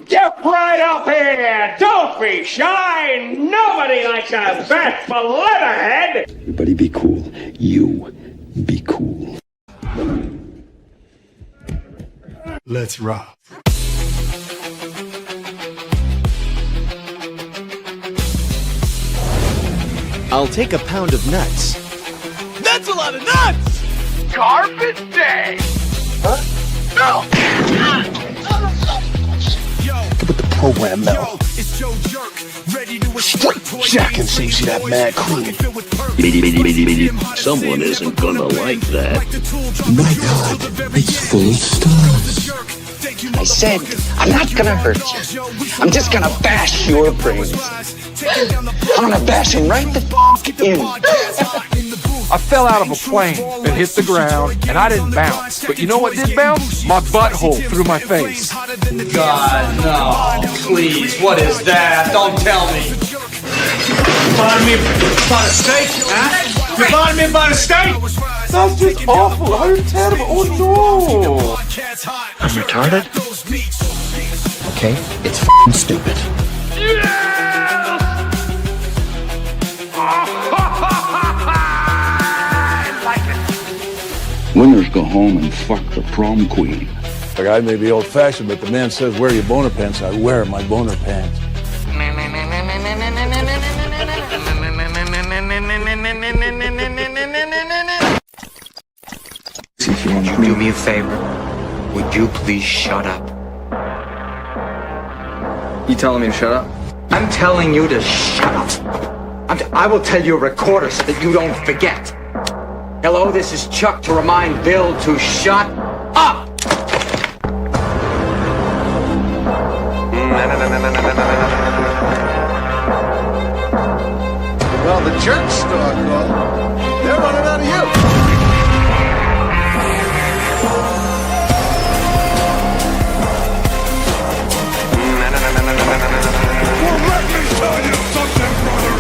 Get right up here! Don't be shy! Nobody likes a fat leatherhead! Everybody be cool. You be cool. Let's rock. I'll take a pound of nuts. That's a lot of nuts! Carpet day! Huh? No! With the program now. It's YoJoeJerk, ready to explode. Jack and see that mad queen. Someone isn't gonna like that. My God, it's full of stars. I said, I'm not gonna hurt you. I'm just gonna bash your brains. I'm gonna bash him right the in. I fell out of a plane and hit the ground, and I didn't bounce. But you know what did bounce? My butthole through my face. God, no. Please, what is that? Don't tell me. You bought me about a steak, huh? You bought me about a steak? That's just awful. How terrible. Oh no. I'm retarded? Okay, it's f***ing stupid. Winners go home and fuck the prom queen. Like, I may be old-fashioned, but the man says, wear your boner pants. I wear my boner pants. Would you do me a favor? Would you please shut up? You telling me to shut up? I'm telling you to shut up. I will tell you a recorder so that you don't forget. Hello, this is Chuck to remind Bill to shut up! Well, the jerk store called. They're running out of you. Well, let me tell you something, brother.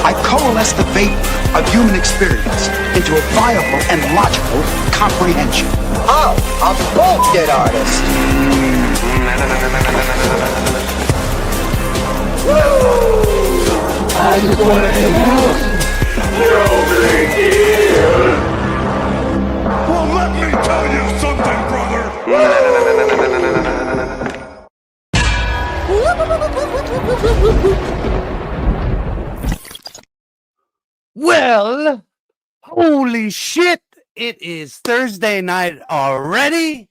I coalesce the vapor of human experience into a viable and logical comprehension. Oh, a bullshit artist! I just want to hang out. No big deal. Well, let me tell you something, brother. Well, holy shit, it is Thursday night already.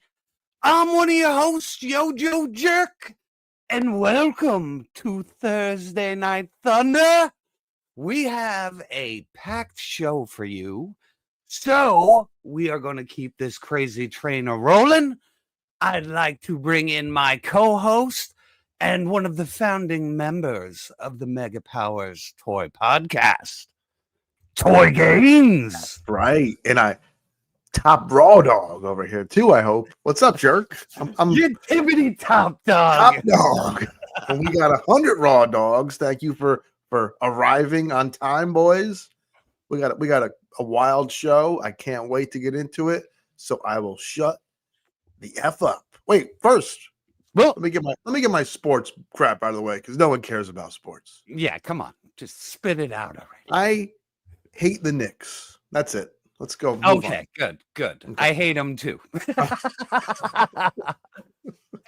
I'm one of your hosts, YoJoeJerk, and welcome to Thursday Night Thunder. We have a packed show for you, so we are going to keep this crazy train a-rolling. I'd like to bring in my co-host and one of the founding members of the Mega Powers Toy Podcast, Toy Games. That's right. And I top raw dog over here too, I hope. What's up, jerk? I'm Your Tibbity Top Dog. top dog. And we got 100 raw dogs. Thank you for arriving on time, boys. We got a wild show. I can't wait to get into it. So I will shut the F up. Wait, first. Well, Let me get my sports crap out of the way because no one cares about sports. yeah, come on. Just spit it out already. I hate the Knicks. That's it. Let's go. Move Okay, good. Okay. I hate them too.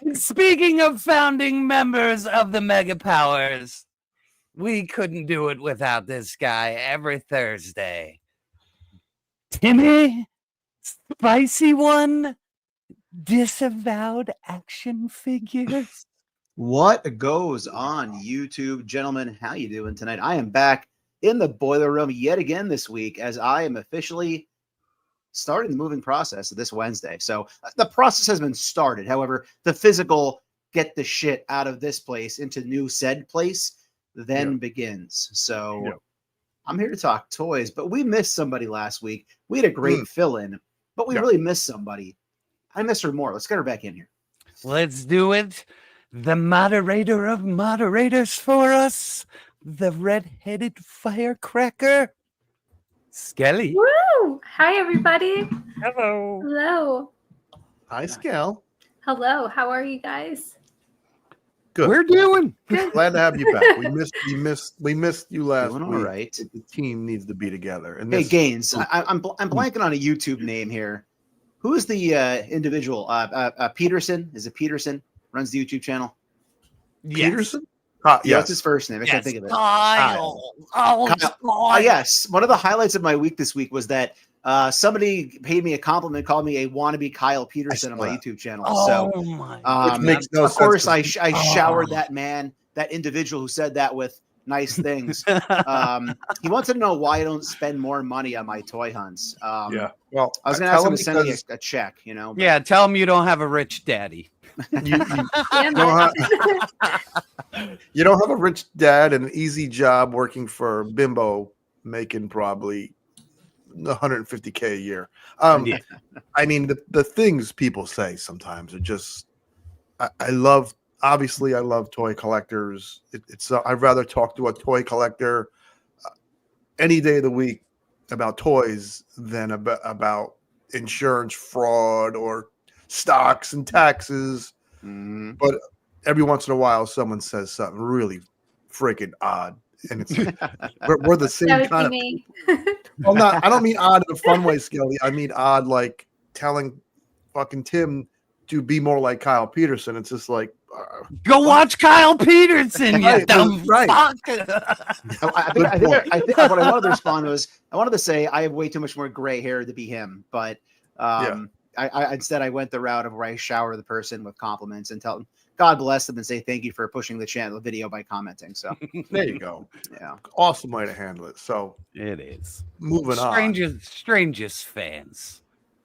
And speaking of founding members of the Mega Powers, we couldn't do it without this guy every Thursday. Timmy, Spicy One, Disavowed action figures. What goes on, YouTube? Gentlemen, how you doing tonight? I am back in the boiler room yet again this week as I am officially starting the moving process this Wednesday. So the process has been started. However, the physical get the shit out of this place into new said place then begins. So I'm here to talk toys, but we missed somebody last week. We had a great fill-in, but we really missed somebody. I miss her more. Let's get her back in here. Let's do it. The moderator of moderators for us, the red-headed firecracker, Skelly. Woo! Hi, everybody. Hello. Hello. Hi, Skel. Hello, how are you guys? Good. We're doing Glad to have you back. We missed you last Doing week. all right. The team needs to be together. And Hey, this, Gaines, I'm blanking on a YouTube name here. Who is the individual? Peterson? Is it Peterson? Runs the YouTube channel? Peterson? Yeah, yes. what's his first name? I can't think of it. Kyle. Oh, it's Kyle. Yes. One of the highlights of my week this week was that somebody paid me a compliment, called me a wannabe Kyle Peterson on my YouTube channel. Oh So, my Which makes no of sense course, to I me. showered that man, that individual who said that with nice things. He wanted to know why I don't spend more money on my toy hunts. Yeah. Well, I was going to ask him to send me a check, you know. But Yeah, tell him you don't have a rich daddy. you Damn don't it. you don't have a rich dad and an easy job working for Bimbo, making probably 150K a year. Yeah. I mean, the things people say sometimes are just. I love toy collectors. I'd rather talk to a toy collector any day of the week about toys than about insurance fraud or stocks and taxes. Mhm. But every once in a while, someone says something really freaking odd, and it's we're the same That kind would of. be me. Well, I don't mean odd in a fun way, Skelly. I mean odd like telling fucking Tim to be more like Kyle Peterson. It's just like Go watch Kyle Peterson, you Right, dumb right. fuck. I think what I wanted to respond was I wanted to say I have way too much more gray hair to be him, but I instead I went the route of where I shower the person with compliments and tell them God bless them and say thank you for pushing the video by commenting. So there you go. Yeah, awesome way to handle it. So It is. moving on. Strangest fans.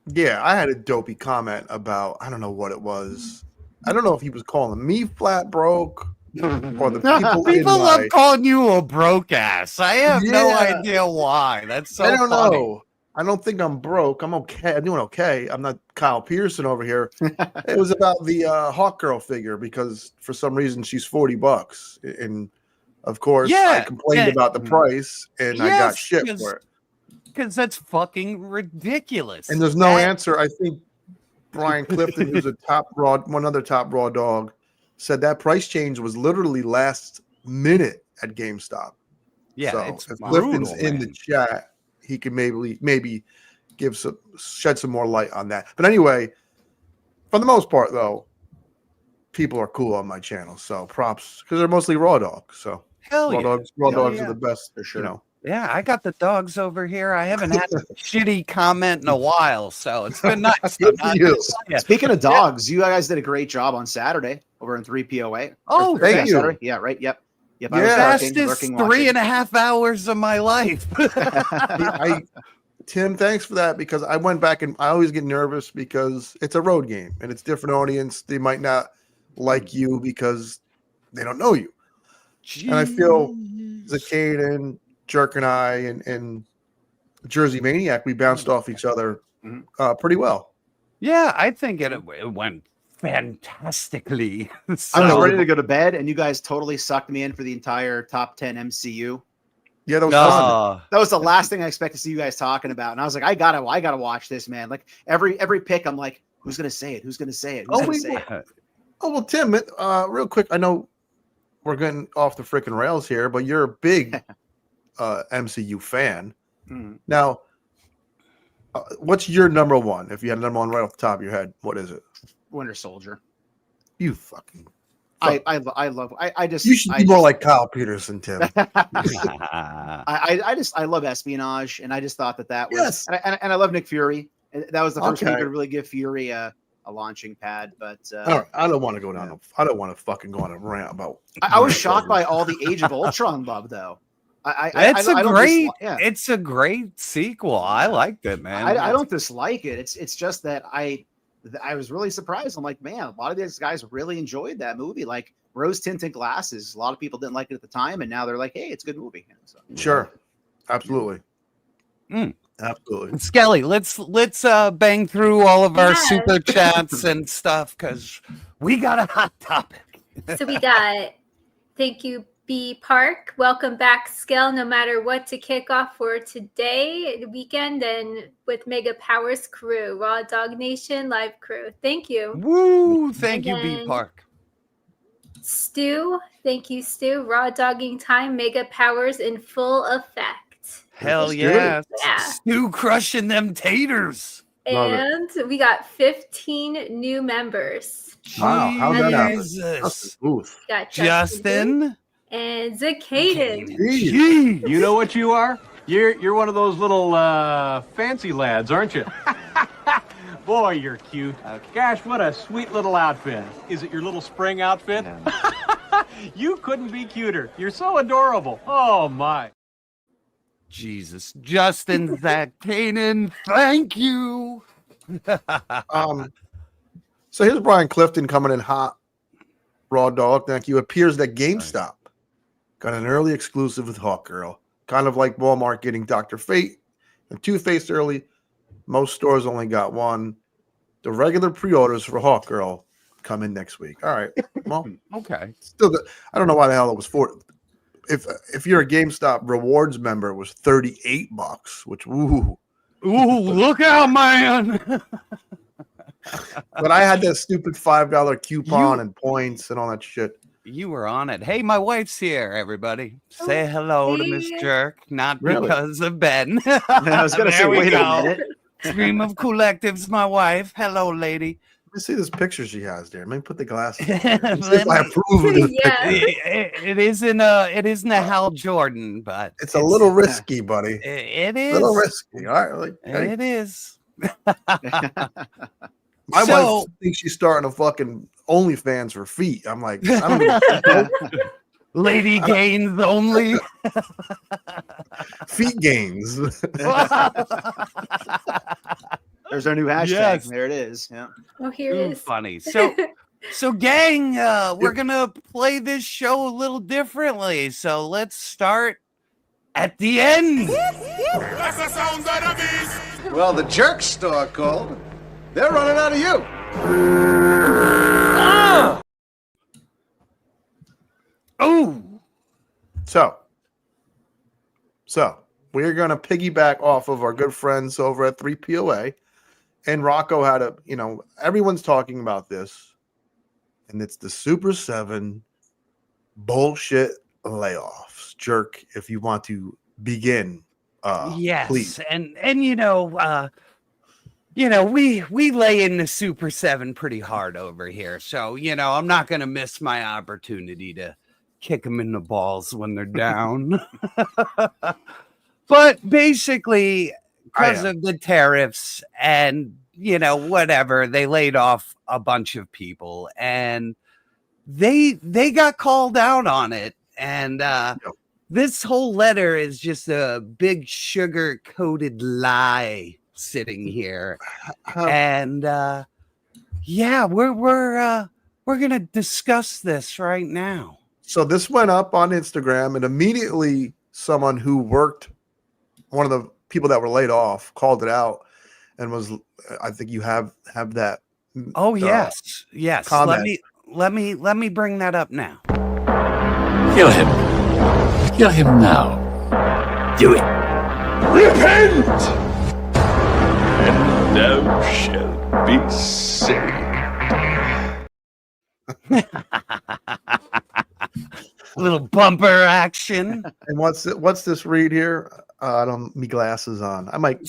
Yeah, I had a dopey comment about I don't know what it was. I don't know if he was calling me flat broke or the people. People love calling you a broke ass. I have no Yeah. idea why. That's so I don't funny. know. I don't think I'm broke. I'm okay. I'm doing okay. I'm not Kyle Pearson over here. It was about the Hawk Girl figure because for some reason she's $40, and of course I complained about the price and I got shit for it. Because that's fucking ridiculous. And there's no answer. I think Brian Clifton, who's one other top raw dog, said that price change was literally last minute at GameStop. Yeah, so it's if brutal, Clifton's in the chat, he can maybe shed some more light on that. But anyway, for the most part, though, people are cool on my channel. So props because they're mostly raw dogs. So Hell raw yeah. dogs are the best for sure. You know. Yeah, I got the dogs over here. I haven't had a shitty comment in a while, so it's been nice. Good for you. Speaking of dogs, you guys did a great job on Saturday over in 3POA. Oh, thank you. Saturday? Yeah, right. Yep. I was Fastest lurking, 3.5 hours of my life. Tim, thanks for that because I went back and I always get nervous because it's a road game and it's different audience. They might not like you because they don't know you. And I feel Zacaden, Jerk and I and Jersey Maniac, we bounced off each other pretty well. Yeah, I think it went fantastically. I was ready to go to bed, and you guys totally sucked me in for the entire top 10 MCU. Yeah, that was fun. That was the last thing I expect to see you guys talking about, and I was like, I gotta watch this, man. Like every pick, I'm like, who's gonna say it? Who's gonna say it? Who's gonna say it? Oh well, Tim, real quick, I know we're getting off the freaking rails here, but you're a big MCU fan. Now, what's your number one? If you had a number one right off the top of your head, what is it? Winter Soldier. You fucking. I love. I just. You should be more like Kyle Peterson, Tim. I love espionage, and I just thought that was. Yes. And I love Nick Fury. And that was the first one you could really give Fury a launching pad. But I don't want to go down. I don't want to fucking go on a rant about. I was shocked by all the Age of Ultron love, though. It's a great sequel. I liked it, man. I don't dislike it. It's just that I was really surprised. I'm like, man, a lot of these guys really enjoyed that movie. Like Rose Tinted Glasses. A lot of people didn't like it at the time, and now they're like, hey, it's a good movie. So, sure, absolutely, absolutely. Skelly, let's bang through all of our super chats and stuff because we got a hot topic. So we got thank you, B. Park. Welcome back, Skell. No matter what to kick off for today, the weekend, and with Mega Powers crew, Raw Dog Nation live crew. Thank you. Woo! Thank And you, B then Park. Stu. Thank you, Stu. Raw Dogging Time, Mega Powers in full effect. Hell Let's do yeah. it. Yeah. Stu crushing them taters. Love it. And we got 15 new members. Wow, how'd that happen? Jesus. Booth. Got Justin. and Zacaden. Jeez. You know what you are? You're one of those little fancy lads, aren't you? Boy, you're cute. Gosh, what a sweet little outfit. Is it your little spring outfit? You couldn't be cuter. You're so adorable. Oh, my. Jesus. Justin, Zacaden, thank you. So here's Brian Clifton coming in hot. Raw Dog, thank you. Appears that GameStop got an early exclusive with Hawkgirl, kind of like Walmart getting Dr. Fate and Two-Face early. Most stores only got one. The regular pre-orders for Hawkgirl come in next week. All right. Well, Okay. still, I don't know why the hell it was for. If you're a GameStop rewards member, it was $38, which ooh. Ooh, look out, man. But I had that stupid $5 coupon and points and all that shit. You were on it. Hey, my wife's here, everybody. Say hello to Miss hey. Jerk, not Really? because of Ben. I was going to say, There we wait go. a minute. Stream of Collectives, my wife. Hello, lady. Let me see this picture she has there. Let me put the glasses. Let On. See if I me- approve of this Yeah. picture. it isn't a Hal Jordan, but It's a little risky, buddy. It A is. little risky. All right. Like, hey, It is. my So- wife thinks she's starting a fucking OnlyFans for feet. I'm like, I don't know. Lady Gaines only. Feet gains. There's our new hashtag. Yes. There it is. Yeah. Oh, here it Too is. funny. So gang, we're gonna play this show a little differently. So let's start at the end. Well, the jerk store called. They're running out of you. Oh, So we're gonna piggyback off of our good friends over at 3POA. And Rocco had everyone's talking about this, and it's the Super7 bullshit layoffs. Jerk, if you want to begin, yes, please. and we lay in the Super7 pretty hard over here. So I'm not gonna miss my opportunity to kick them in the balls when they're down. But basically, because of the tariffs and whatever, they laid off a bunch of people, and they got called out on it. And this whole letter is just a big sugar coated lie sitting here. And we're gonna discuss this right now. So this went up on Instagram, and immediately someone who worked, one of the people that were laid off, called it out and was, I think you have that. Oh yes. comment. Let me bring that up now. Kill him. Kill him now. Do it. Repent! And thou shalt be saved. Little bumper action. And what's this read here? I don't me glasses on. might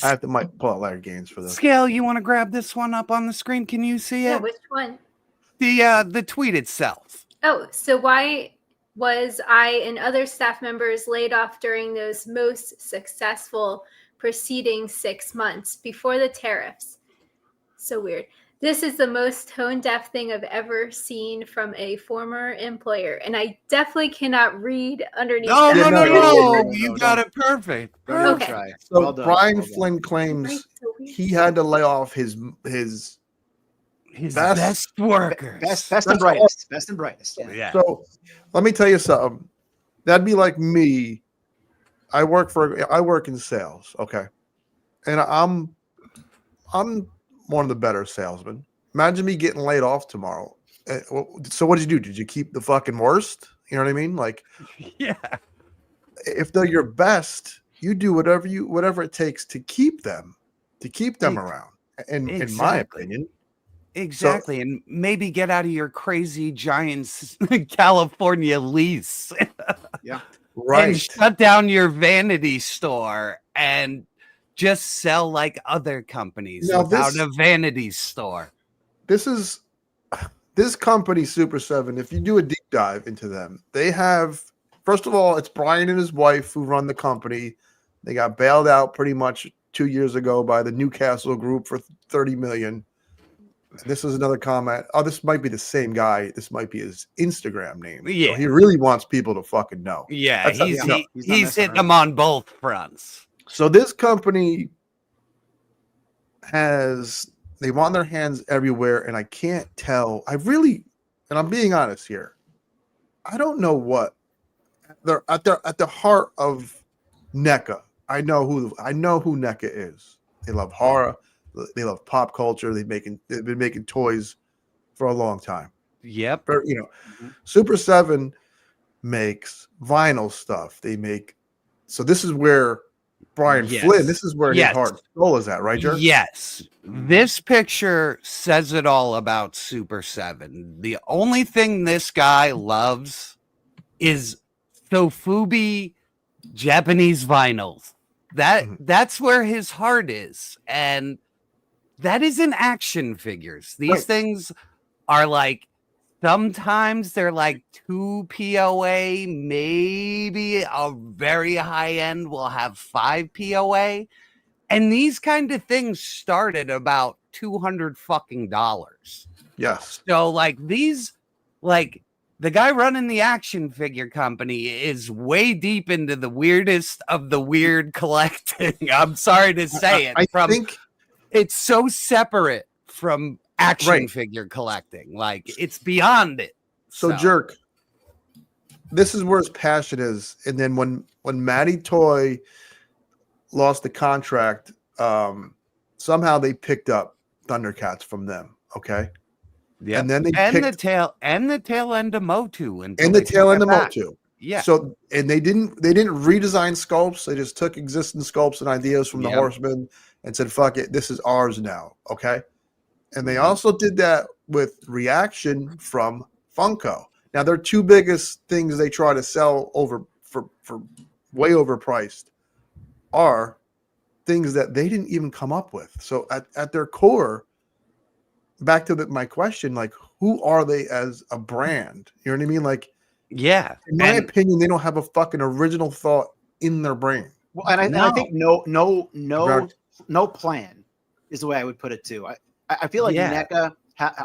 pull out Larry Gaines for this. Scale, you want to grab this one up on the screen? Can you see Yeah, it? which one? The tweet itself. Oh, so why was I and other staff members laid off during those most successful preceding 6 months before the tariffs? So weird. This is the most tone-deaf thing I've ever seen from a former employer. And I definitely cannot read underneath. No, that. no. You got it perfect. Don't even Okay. try. So Well done. Brian Well done. Flynn claims Right, so weird. he had to lay off his His Best- best workers. Best and That's brightest. Best and brightest. Yeah. Yeah. So let me tell you something. That'd be like me. I work in sales, okay, and I'm one of the better salesmen. Imagine me getting laid off tomorrow. So what did you do? Did you keep the fucking worst? You know what I mean? Like, Yeah. if they're your best, you do whatever it takes to keep them around. In my opinion. Exactly. And maybe get out of your crazy Giants California lease. Yeah. Right. And shut down your vanity store and just sell like other companies Now without a vanity store. This company, Super7, if you do a deep dive into them, they have, first of all, it's Brian and his wife who run the company. They got bailed out pretty much 2 years ago by the Newcastle Group for $30 million. This is another comment. Oh, this might be the same guy. This might be his Instagram name. Yeah. So he really wants people to fucking know. Yeah, he's he's hitting them on both fronts. So this company they want their hands everywhere, and I can't tell. And I'm being honest here, I don't know what they're at the heart of NECA. I know who NECA is. They love horror. They love pop culture. They've been making toys for a long time. Yep. But, Super7 makes vinyl stuff. So this is where Brian Flynn, this is where his heart and soul is at, right, Jerk? Yes. This picture says it all about Super7. The only thing this guy loves is Sofubi Japanese vinyls. That's where his heart is. And that isn't action figures. These things are like, sometimes they're like 2 POA, maybe a very high end will have 5 POA. And these kind of things start at about $200 fucking dollars. Yes. So the guy running the action figure company is way deep into the weirdest of the weird collecting. I'm sorry to say it. I think it's so separate from action figure collecting. Like, it's beyond it. So Jerk, this is where his passion is. And then when Matty Toy lost the contract, somehow they picked up Thundercats from them. Okay. Yeah. And then the tail end of Motu and the tail end of Motu. Yeah. So and they didn't redesign sculpts. They just took existing sculpts and ideas from the Horsemen and said, fuck it, this is ours now. Okay. And they also did that with Reaction from Funko. Now, their two biggest things they try to sell for way overpriced are things that they didn't even come up with. So at their core, back to my question, like, who are they as a brand? You know what I mean? Like, yeah. In my opinion, they don't have a fucking original thought in their brain. Well, and I think no plan is the way I would put it too. I feel like NECA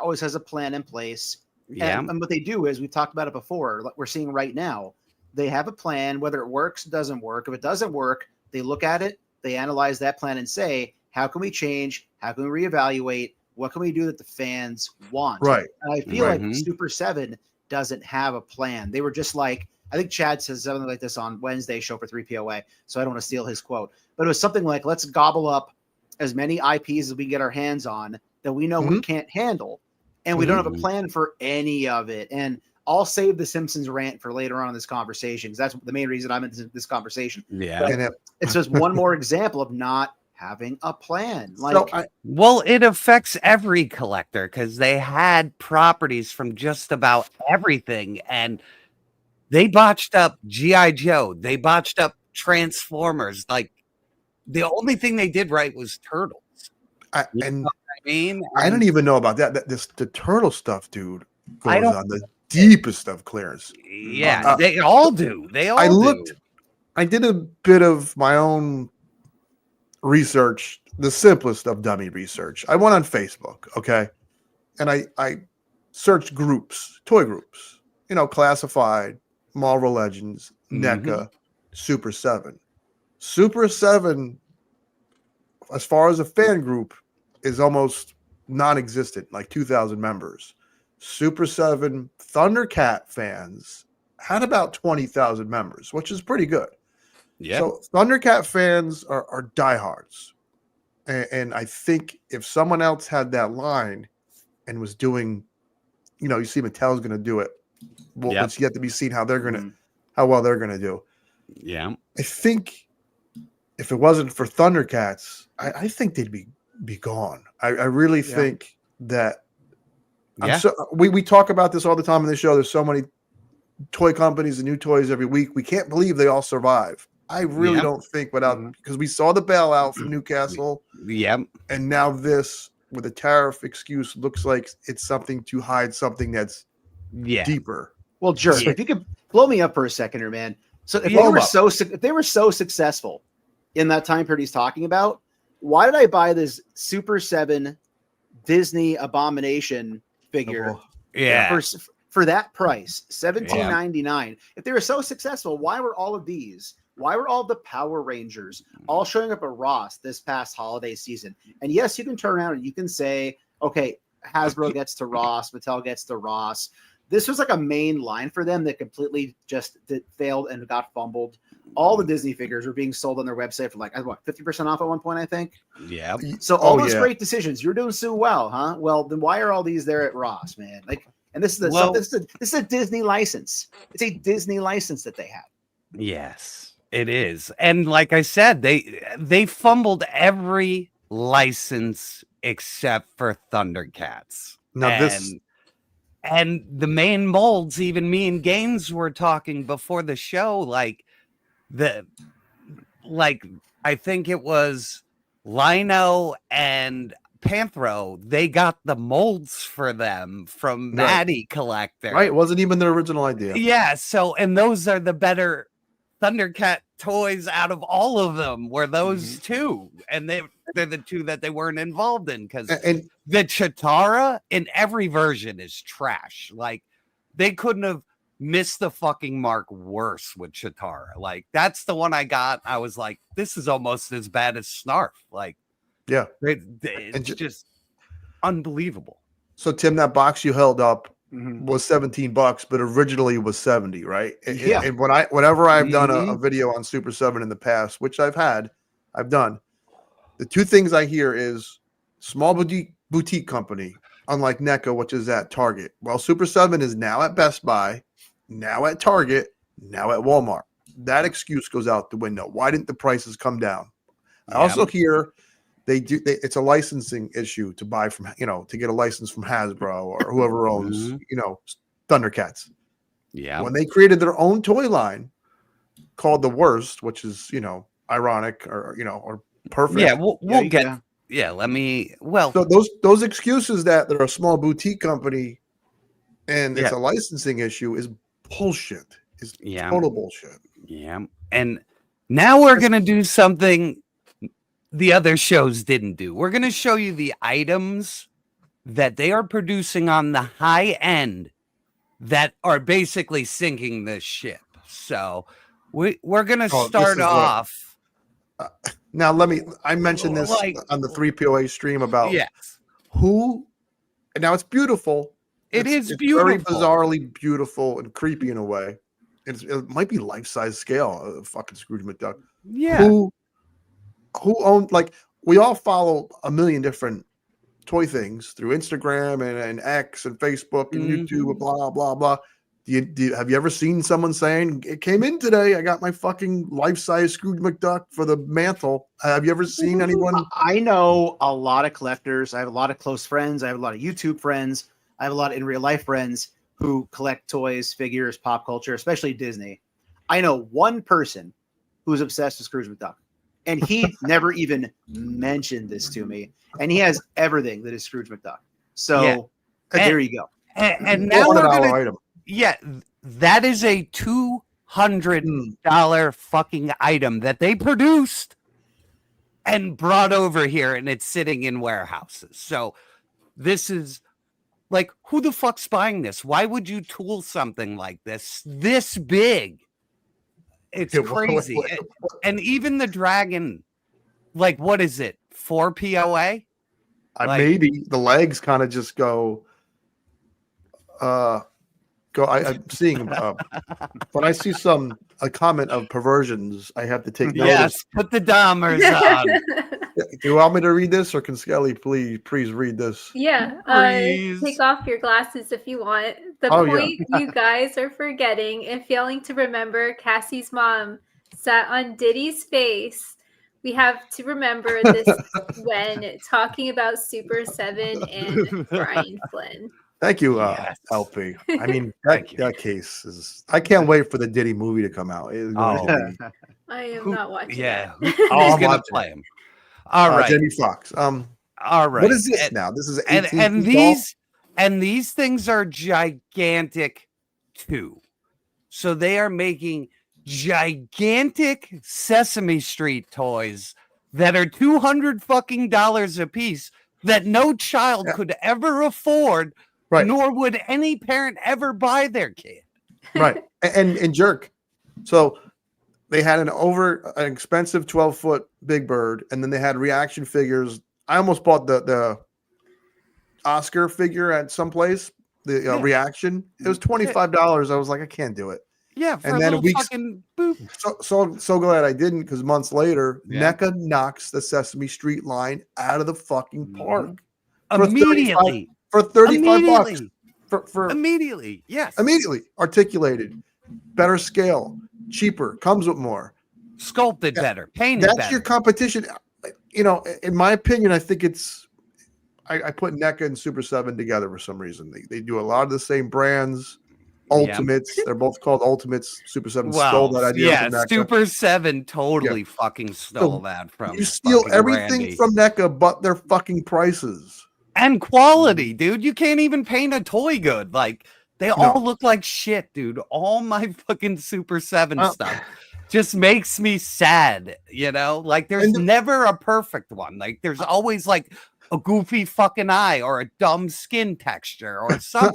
always has a plan in place. Yeah. And what they do is, we've talked about it before, like we're seeing right now, they have a plan, whether it works, doesn't work. If it doesn't work, they look at it, they analyze that plan and say, how can we change? How can we reevaluate? What can we do that the fans want? Right. And I feel like Super7 doesn't have a plan. They were just like, I think Chad says something like this on Wednesday show for 3POA, so I don't want to steal his quote. But it was something like, let's gobble up as many IPs as we can get our hands on that we know we can't handle. And we don't have a plan for any of it. And I'll save the Simpsons rant for later on in this conversation, because that's the main reason I'm in this conversation. Yeah. It's just one more example of not having a plan. Like, well, it affects every collector because they had properties from just about everything, and they botched up G.I. Joe. They botched up Transformers. Like, the only thing they did right was Turtles. I don't even know about that. The turtle stuff, dude, goes on the deepest of clearance. Yeah, they all do. They all do. I did a bit of my own research, the simplest of dummy research. I went on Facebook, okay, and I searched groups, toy groups, Classified, Marvel Legends, NECA, Super7. Super7, as far as a fan group, is almost non-existent, like 2,000 members. Super7 Thundercat fans had about 20,000 members, which is pretty good. Yeah. So Thundercat fans are diehards. And I think if someone else had that line and was doing, you see Mattel's going to do it Well, Yep. it's yet to be seen how well they're gonna do. Yeah. I think if it wasn't for Thundercats, I think they'd be gone. I really think that. We talk about this all the time on the show. There's so many toy companies and new toys every week. We can't believe they all survive. I really don't think because we saw the bailout from Newcastle. Yep. And now this with a tariff excuse looks like it's something to hide something that's deeper. Well, Jerk, if you could blow me up for a second here, man. So if they were so successful in that time period he's talking about, why did I buy this Super7 Disney Abomination figure? For that price, $17.99. If they were so successful, why were all of these? Why were all the Power Rangers all showing up at Ross this past holiday season? And yes, you can turn around and you can say, okay, Hasbro gets to Ross, Mattel gets to Ross. This was like a main line for them that completely just failed and got fumbled. All the Disney figures were being sold on their website for like, 50% off at one point, I think. Yeah. So all those great decisions, you're doing so well, huh? Well, then why are all these there at Ross, man? Like, and this is a Disney license. It's a Disney license that they have. Yes, it is. And like I said, they fumbled every license except for Thundercats. And the main molds, even me and Gaines were talking before the show, I think it was Lino and Panthro, they got the molds for them from Maddie Collector. Right, it wasn't even their original idea. Yeah, so and those are the better Thundercat toys out of all of them were those two. And they're the two that they weren't involved in because the Chitara in every version is trash. Like they couldn't have missed the fucking mark worse with Chitara. Like that's the one I got. I was like, this is almost as bad as Snarf. Like, yeah, it's just unbelievable. So Tim, that box you held up was $17, but originally was 70, right? And whenever I've done a video on Super7 in the past, which I've done, the two things I hear is small boutique company, unlike NECA, which is at Target. Well, Super7 is now at Best Buy, now at Target, now at Walmart. That excuse goes out the window. Why didn't the prices come down? I also hear it's a licensing issue to buy from, to get a license from Hasbro or whoever owns, Thundercats. Yeah. When they created their own toy line called The Worst, which is, ironic or perfect. Yeah, we'll get. Yeah, let me. Well, so those excuses that they're a small boutique company and it's a licensing issue is bullshit. Is total bullshit. Yeah, and now we're gonna do something the other shows didn't do. We're gonna show you the items that they are producing on the high end that are basically sinking this ship. So we're gonna start off. Now I mentioned this on the 3POA stream about who. Now it's beautiful. It's beautiful. Very bizarrely beautiful and creepy in a way. It might be life-size scale. Fucking Scrooge McDuck. Yeah. Who owned, we all follow a million different toy things through Instagram and X and Facebook and YouTube, blah, blah, blah. Have you ever seen someone saying, it came in today, I got my fucking life-size Scrooge McDuck for the mantle? Have you ever seen anyone? I know a lot of collectors. I have a lot of close friends. I have a lot of YouTube friends. I have a lot of in real life friends who collect toys, figures, pop culture, especially Disney. I know one person who's obsessed with Scrooge McDuck, and he never even mentioned this to me. And he has everything that is Scrooge McDuck. So there you go. And now we're gonna, that is a $200 fucking item that they produced and brought over here, and it's sitting in warehouses. So this is who the fuck's buying this? Why would you tool something like this big? It's crazy. And even the dragon, what is it? 4 POA? Maybe the legs kind of just go. I'm seeing, when I see a comment of perversions, I have to take notice. Yes, put the Dahmers on. Do you want me to read this, or can Skelly please read this? Yeah, take off your glasses if you want. The Oh, yeah. point you guys are forgetting and failing to remember Cassie's mom sat on Diddy's face. We have to remember this when talking about Super 7 and Brian Flynn. Thank you, Yes. LP. I mean, Thank you. that case is. I can't wait for the Diddy movie to come out. It's going to be I am not watching Yeah. that. Who's I'm going to watching play him? All right. Jamie Foxx. All right. What is this now? This is 18 and feet tall? these things are gigantic too. So they are making gigantic Sesame Street toys that are $200 a piece that no child could ever afford, Right. nor would any parent ever buy their kid. Right. And Jerk. So they had an expensive 12-foot Big Bird, and then they had reaction figures. I almost bought the Oscar figure at some place. The reaction. It was $25. I was like, I can't do it. Yeah, for And a then little fucking boop. So glad I didn't, because months later, NECA knocks the Sesame Street line out of the fucking park Immediately. for $35 for Immediately, yes. Immediately articulated, better scale, cheaper, comes with more, sculpted better, painted That's better. your competition. You know, in my opinion, I think it's. I put NECA and Super 7 together for some reason. They do a lot of the same brands. Ultimates. They're both called Ultimates. Super 7 stole that idea from NECA. Super 7 totally fucking stole that from You steal fucking everything Randy. from NECA but their fucking prices. And quality, dude. You can't even paint a toy good. Like, they all look like shit, dude. All my fucking Super 7 stuff just makes me sad, you know? Like, there's never a perfect one. Like, there's always, like, a goofy fucking eye or a dumb skin texture or something.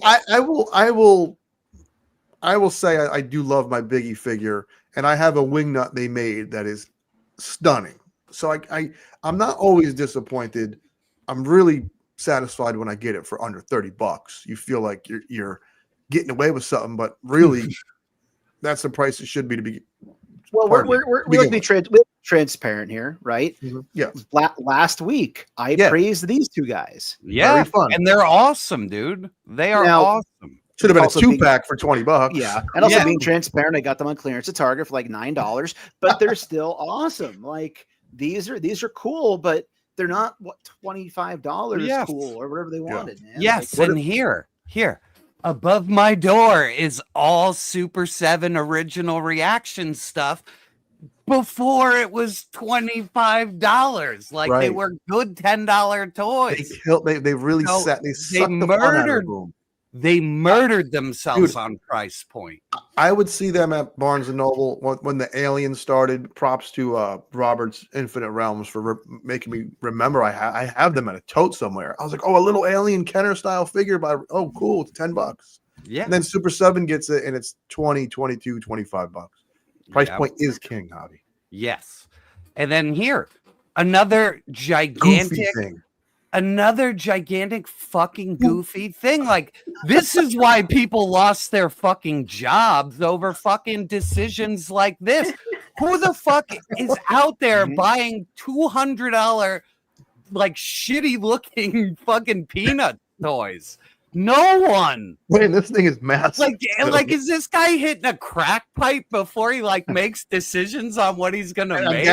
I will say I do love my Biggie figure, and I have a wingnut they made that is stunning. So I'm not always disappointed. I'm really satisfied when I get it for under $30. You feel like you're getting away with something, but really, that's the price it should be to be. Well, we like to be transparent here, right? Mm-hmm. Yeah. Last week, I praised these two guys. Yeah, very fun. And they're awesome, dude. They are awesome. Should have been a Also 2-pack for $20. Yeah, and also being transparent, I got them on clearance at Target for like $9, but they're still awesome. Like these are cool, but they're not $25 cool or whatever they wanted. Man. Yes, like, and here, above my door is all Super 7 original reaction stuff before it was $25. Like they were good $10 toys. They really sucked the fun out of them. They murdered themselves on price point. I would see them at Barnes & Noble when the Aliens started. Props to Robert's Infinite Realms for making me remember I have them at a tote somewhere. I was like, oh, a little Alien Kenner style figure oh, cool, it's $10. Yeah. And then Super 7 gets it and it's $20, $22, $25. Price point is king, Hobby. Yes. And then here, another gigantic thing. Another gigantic fucking goofy thing. Like, this is why people lost their fucking jobs over fucking decisions like this. Who the fuck is out there buying $200 like shitty looking fucking peanut toys? No one. Wait, this thing is massive. Like, is this guy hitting a crack pipe before he like makes decisions on what he's gonna make?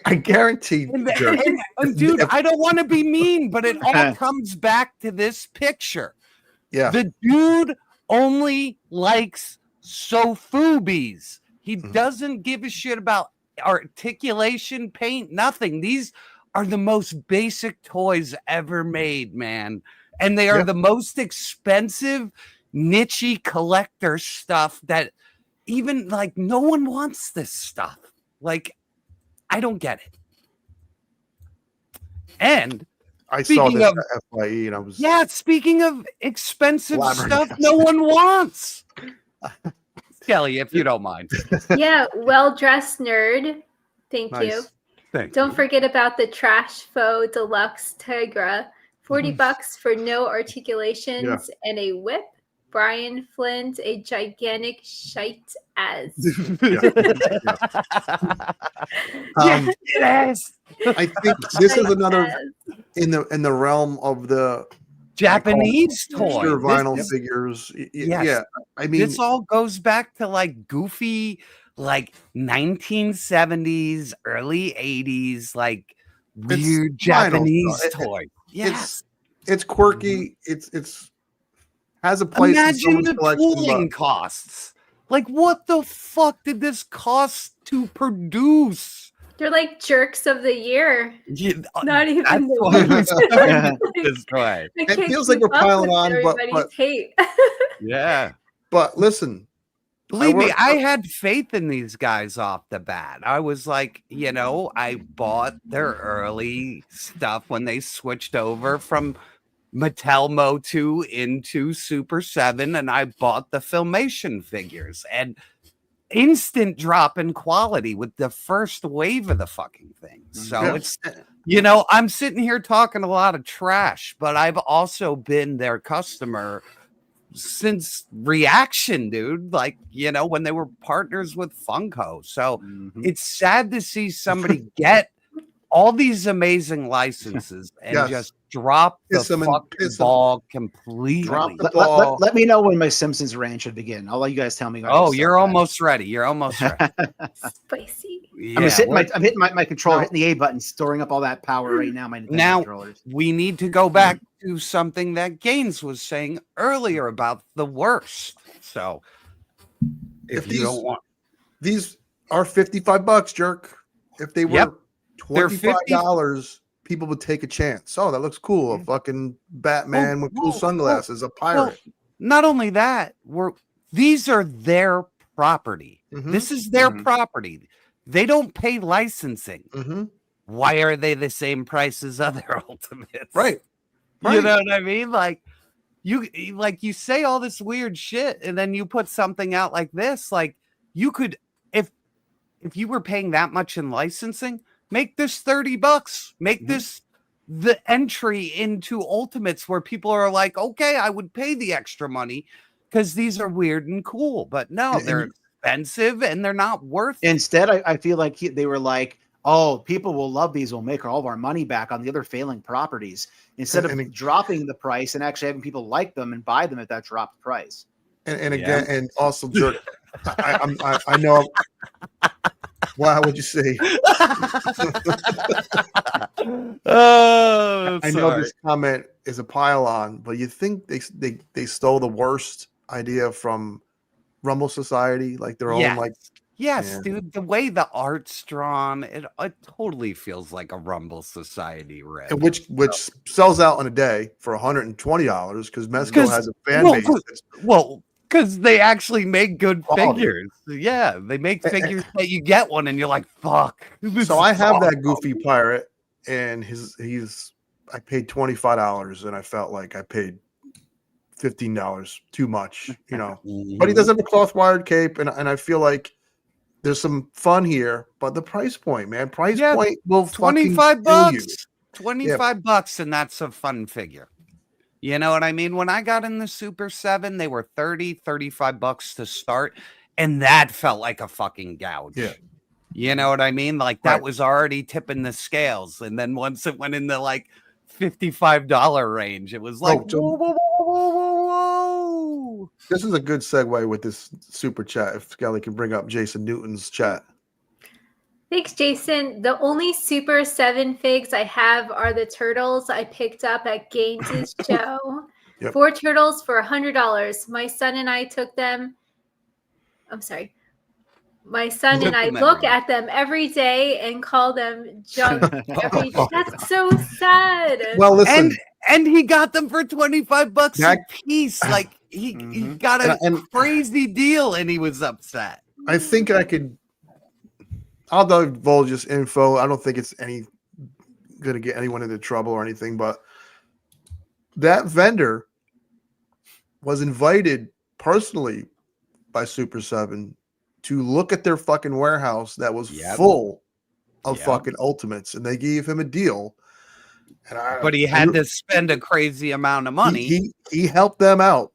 I guarantee. And dude, I don't want to be mean, but it all comes back to this picture. Yeah, the dude only likes Sofubies. He doesn't give a shit about articulation, paint, nothing. These are the most basic toys ever made, man. And they are the most expensive, niche collector stuff that even like no one wants this stuff. Like, I don't get it. And I saw this at FYE and I was speaking of expensive stuff no one wants. Skelly, if you don't mind. Yeah, well-dressed nerd. Thank you. Don't forget about the Trash Faux Deluxe Tigra. $40 for no articulations and a whip. Brian Flynn's a gigantic shite as. Yes. I think this is another in the realm of the Japanese toy. Pure vinyl figures. Yes. Yeah, I mean, this all goes back to like goofy, like 1970s, early 80s, like weird Japanese toy. Yes, it's quirky. It's has a place in Imagine someone's the collection. tooling costs. Like, what the fuck did this cost to produce? They're like jerks of the year. Yeah, Not even that's the why we started Like, this toy. I It can't feels like keep we're up piling with on, but everybody's hate. Yeah. but listen, Believe me, worked- I had faith in these guys off the bat. I was like, you know, I bought their early stuff when they switched over from Mattel Motu into Super 7, and I bought the Filmation figures, and instant drop in quality with the first wave of the fucking thing. So Yeah. it's, you know, I'm sitting here talking a lot of trash, but I've also been their customer since Reaction, dude. Like, you know, when they were partners with Funko. So it's sad to see somebody get all these amazing licenses and Yes. just drop the Piss 'em and fucking piss 'em. ball completely. Drop the ball. Let me know when my Simpsons rant should begin. I'll let you guys tell me. Oh, you're almost ready. You're almost ready. Spicy. Yeah, I'm hitting my controller, hitting the A button, storing up all that power right now. My Nintendo now controllers. we need to go back to something that Gaines was saying earlier about the worst. So if you don't want, these are $55, jerk. If they were Yep. They're $25, people would take a chance. Oh, that looks cool. A fucking Batman with cool sunglasses, a pirate. well, not only that, these are their property. This is their property. They don't pay licensing. Why are they the same price as other Ultimates? Right. You know what I mean? Like you say all this weird shit, and then you put something out like this. Like, you could, if you were paying that much in licensing, make this $30. Make this the entry into Ultimates where people are like, okay, I would pay the extra money because these are weird and cool. But no, they're expensive and they're not worth it. Instead, I feel like they were like, oh, people will love these. We'll make all of our money back on the other failing properties instead of dropping the price and actually having people like them and buy them at that dropped price. And again, and also, jerk. I know. Wow, what'd you say? I know this comment is a pile on, but you think they stole the worst idea from Rumble Society, like their own, like. Yes, dude. The way the art's drawn, it totally feels like a Rumble Society rip. And which sells out in a day for $120 because Mezco has a fan base. Well, because they actually make good figures. Yeah, they make figures that you get one and you're like, fuck. So I have that goofy pirate, and I paid $25, and I felt like I paid $15 too much, you know. But he does have a cloth wired cape, and I feel like there's some fun here, but the price point, man, point will $25 fucking kill you. $25, and that's a fun figure. You know what I mean? When I got in the Super 7, they were $35 to start, and that felt like a fucking gouge. Yeah. You know what I mean? Like, that was already tipping the scales, and then once it went in the like $55 range, it was like, whoa. This is a good segue with this super chat. If Skelly can bring up Jason Newton's chat. Thanks, Jason. The only Super 7 figs I have are the turtles I picked up at Gaines's show. Yep. 4 turtles for $100. My son and I took them. I'm sorry. My son and I look at them every day and call them junk every day. That's so sad. Well, listen. And he got them for $25 a piece. Like, he got a crazy deal, and he was upset. I think I'll divulge this info. I don't think it's going to get anyone into trouble or anything, but that vendor was invited personally by Super 7 to look at their fucking warehouse that was full of fucking Ultimates, and they gave him a deal. But he had to spend a crazy amount of money. He helped them out,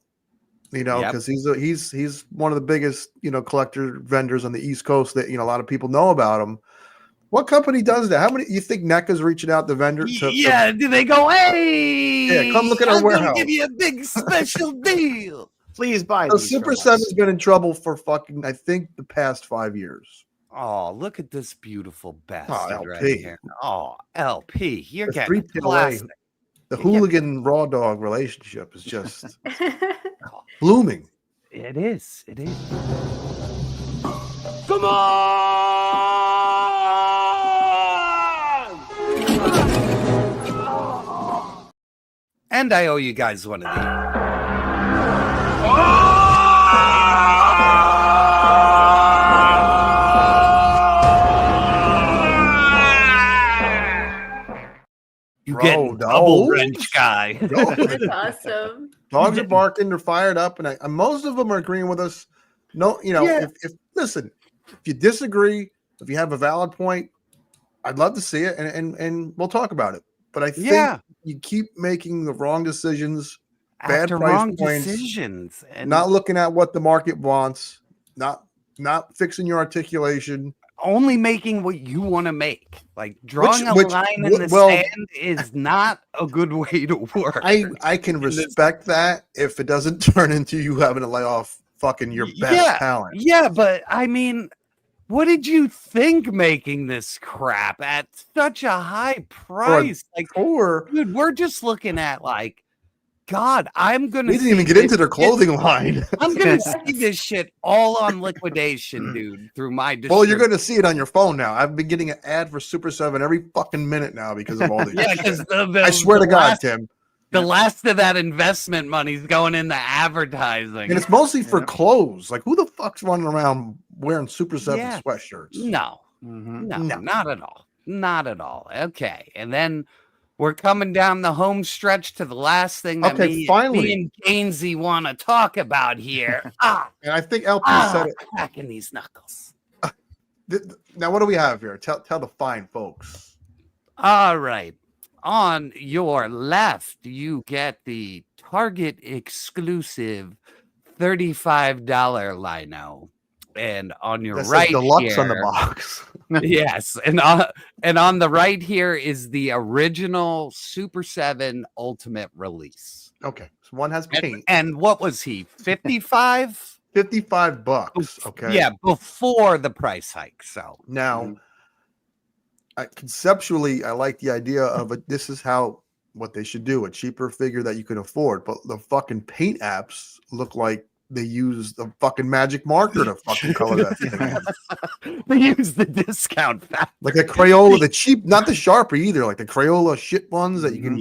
you know, because he's one of the biggest, you know, collector vendors on the East Coast that, you know, a lot of people know about him. What company does that? How many you think NECA's reaching out the vendor? Yeah, do they go, hey, yeah, come look at our I'm warehouse. gonna give you a big special deal. Please buy So these. from us. Super7's been in trouble for fucking, I think, the past 5 years. Oh, look at this beautiful bastard LP. right here. Oh, LP, you're The getting 3PLA. plastic. The hooligan raw dog relationship is just blooming. It is. It is. Come on! And I owe you guys one of these. You get double wrench guy. That's awesome. Dogs are barking. They're fired up, and most of them are agreeing with us. No, you know, if listen, if you disagree, if you have a valid point, I'd love to see it, and we'll talk about it. But I think you keep making the wrong decisions, bad After price wrong points, decisions, and not looking at what the market wants, not fixing your articulation. Only making what you want to make. Like drawing a line in the sand is not a good way to work. I can respect that if it doesn't turn into you having to lay off fucking your best talent. Yeah, but I mean, what did you think making this crap at such a high price? Dude, we're just looking at like, God, I'm gonna. We didn't even get into their clothing line. I'm gonna see this shit all on liquidation, dude. Through my well, you're gonna see it on your phone now. I've been getting an ad for Super7 every fucking minute now because of all this. Yeah, because I swear to God, Tim, the last of that investment money's going into advertising, and it's mostly for clothes. Like, who the fuck's running around wearing Super7 sweatshirts? No, not at all. Not at all. Okay, and then. We're coming down the home stretch to the last thing that me and Gainsey want to talk about here. And I think LP said it. Cracking these knuckles. Now, what do we have here? Tell the fine folks. All right. On your left, you get the Target exclusive $35 lino. And on your right, deluxe on the box. Yes, and on the right here is the original Super7 Ultimate release. Okay, so one has paint. And what was he? 55? $55. Okay. Yeah, before the price hike. So now, conceptually, I like the idea of it. This is what they should do: a cheaper figure that you can afford. But the fucking paint apps look like they use the fucking magic marker to fucking color that thing. They use the discount factor. Like a Crayola, the cheap, not the Sharpie either, like the Crayola shit ones that you can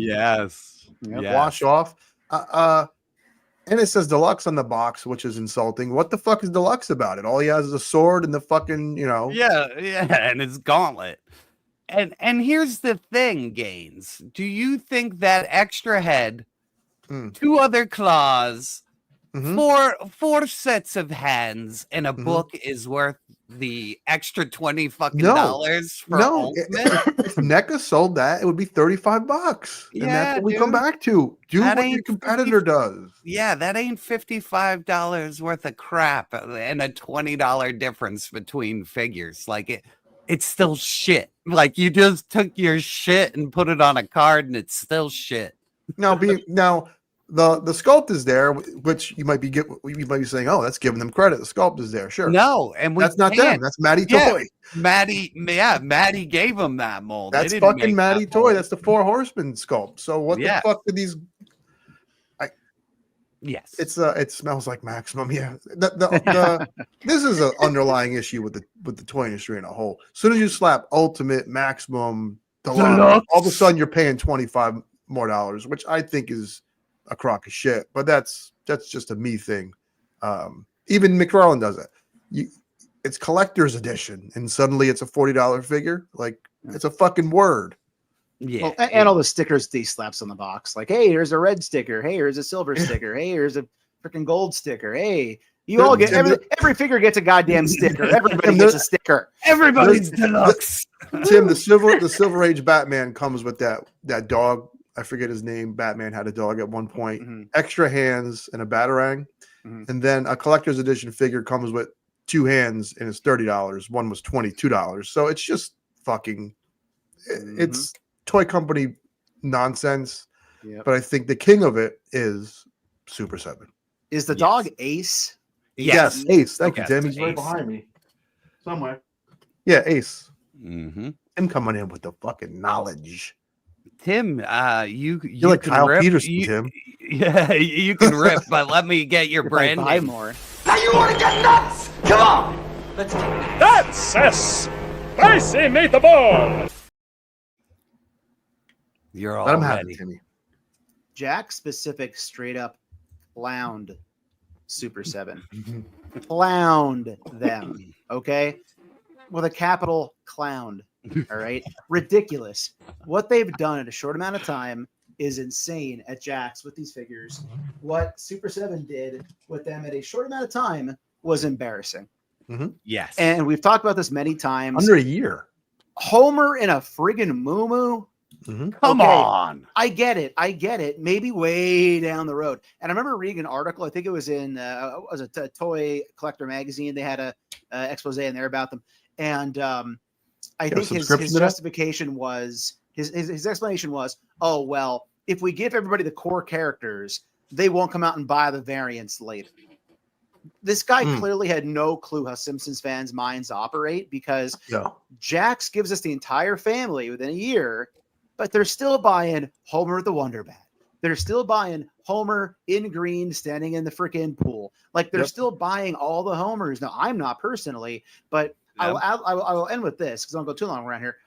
wash off. And it says deluxe on the box, which is insulting. What the fuck is deluxe about it? All he has is a sword and the fucking, Yeah, and his gauntlet. And here's the thing, Gaines. Do you think that extra head, 2 other claws, four sets of hands and a book is worth the extra $20 fucking dollars for Ultimate? If NECA sold that, it would be $35. And that's what we come back to. Do what your competitor does. Yeah, that ain't $55 worth of crap and a $20 difference between figures. Like it's still shit. Like you just took your shit and put it on a card and it's still shit. Now the sculpt is there, which you might be saying, oh, that's giving them credit. The sculpt is there, sure. No, and that's not them. That's Matty Toy. Maddie gave them that mold. That's fucking Matty Toy. That's the 4 Horsemen sculpt. So what the fuck did these? Yes, it smells like Maximum. Yeah, this is an underlying issue with the toy industry in a whole. As soon as you slap Ultimate, Maximum, Deluxe, all of a sudden you're paying $25 more, which I think is a crock of shit, but that's just a me thing. Even Mcfarlane does it. It's collector's edition, and suddenly it's a $40 figure. Like it's a fucking word. Yeah, well, and all the stickers he slaps on the box, like, hey, here's a red sticker. Hey, here's a silver sticker. Hey, here's a freaking gold sticker. Hey, you all get every figure gets a goddamn sticker. Everybody gets a sticker. Everybody's deluxe. Tim, the Silver Age Batman comes with that dog. I forget his name. Batman had a dog at one point. Extra hands and a Batarang. And then a collector's edition figure comes with 2 hands and it's $30. One was $22. So it's just fucking. It's toy company nonsense. Yep. But I think the king of it is Super 7. Is the dog Ace? Yes, Ace. Thank you, Yes, Tim. He's right Ace. behind me. Somewhere. Yeah, Ace. Mm-hmm. Him coming in with the fucking knowledge. Tim, you like can Kyle rip. Peterson, Tim. Yeah, you can rip, but let me get your If I brand buy name. more. Now you want to get nuts? Come on. Let's take it. That's a spicy meatball. You're all Let him have ready. it, Timmy. Jack specific straight up clowned Super 7. Clowned them. Okay. With a capital clowned. All right. Ridiculous. What they've done in a short amount of time is insane at Jack's with these figures. What Super 7 did with them at a short amount of time was embarrassing. Yes. And we've talked about this many times. Under a year. Homer in a friggin' moo-moo. Come on. I get it. Maybe way down the road. And I remember reading an article. I think it was in was a Toy Collector magazine. They had a expose in there about them. And I think his justification was his explanation was, oh well, if we give everybody the core characters, they won't come out and buy the variants later. This guy clearly had no clue how Simpsons fans' minds operate because Jax gives us the entire family within a year, but they're still buying Homer the Wonder Bat. They're still buying Homer in green standing in the freaking pool. Like they're still buying all the Homers. Now, I'm not personally, but I will end with this because I don't go too long around here.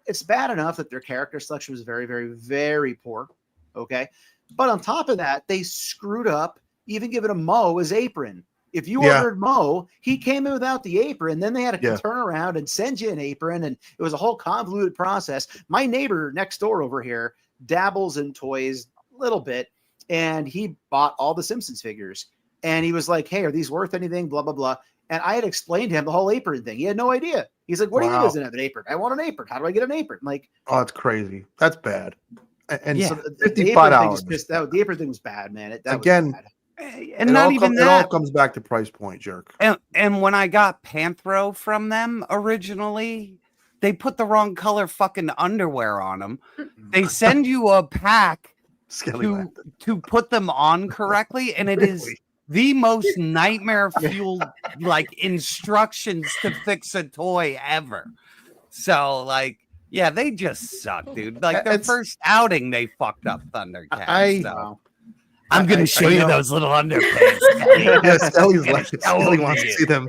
It's bad enough that their character selection was very, very, very poor. Okay. But on top of that, they screwed up even giving a Mo his apron. If you ordered Mo, he came in without the apron. Then they had to turn around and send you an apron. And it was a whole convoluted process. My neighbor next door over here dabbles in toys a little bit. And he bought all the Simpsons figures. And he was like, hey, are these worth anything? Blah, blah, blah. And I had explained to him the whole apron thing. He had no idea. He's like, what do you mean doesn't have an apron? I want an apron. How do I get an apron? I'm like, oh, that's crazy. That's bad. And so $55. The apron thing was bad, man. That again, was bad. And not even that. It all comes back to price point, jerk. And when I got Panthro from them originally, they put the wrong color fucking underwear on them. They send you a pack to put them on correctly, and it is the most nightmare fueled like instructions to fix a toy ever. So like, yeah, they just suck, dude. Like their first outing, they fucked up Thundercats. I'm gonna show you those little underpants. Yeah, Skelly wants to see them.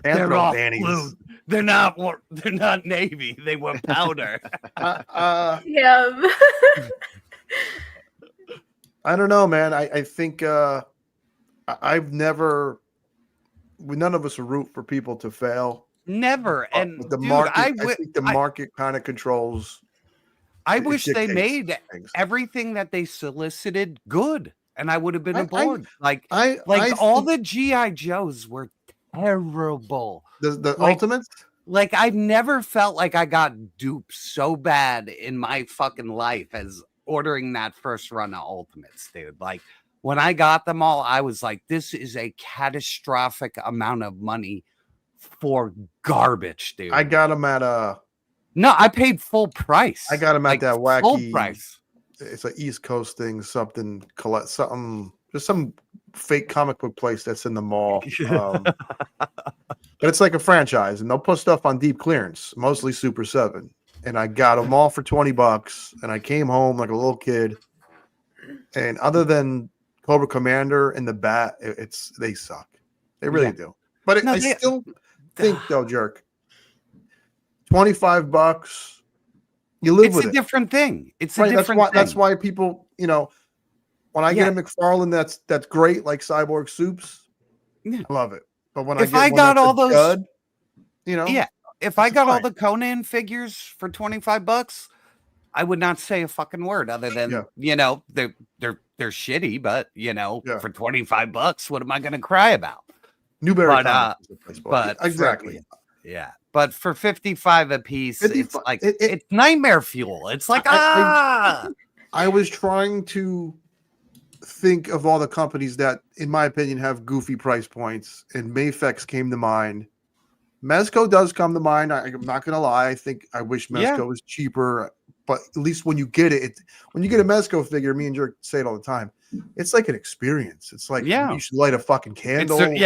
They're all blue. They're not navy. They were powder. Yeah. I don't know, man. I think I've never. None of us root for people to fail. Never. And the market, I think the market kind of controls. I wish they made everything that they solicited good, and I would have been aboard. All the GI Joes were terrible. The Ultimates. Like I never felt like I got duped so bad in my fucking life as ordering that first run of Ultimates, dude. Like when I got them all, I was like, this is a catastrophic amount of money for garbage, dude. I got them at No, I paid full price. I got them at that wacky full price. It's an East Coast thing, something just some fake comic book place that's in the mall. But it's like a franchise, and they'll put stuff on deep clearance, mostly Super 7. And I got them all for $20, and I came home like a little kid. And other than Cobra Commander and the Bat, they suck. They really do. But I still think though, Jerk, $25, you live with it. It's a different thing. It's a different thing. That's why people, when I get a McFarlane that's great, like Cyborg Soups, I love it. But when if I got all those, if I got all the Conan figures for $25, I would not say a fucking word other than they're shitty, but for $25, what am I going to cry about? Newberry, but exactly, But for $55 a piece, it's like it's nightmare fuel. It's like I was trying to think of all the companies that, in my opinion, have goofy price points, and Mafex came to mind. Mezco does come to mind. I'm not gonna lie. I think I wish Mezco Yeah. was cheaper, but at least when you get it, when you get a Mezco figure, me and Jerk say it all the time. It's like an experience. It's like you should light a fucking candle, and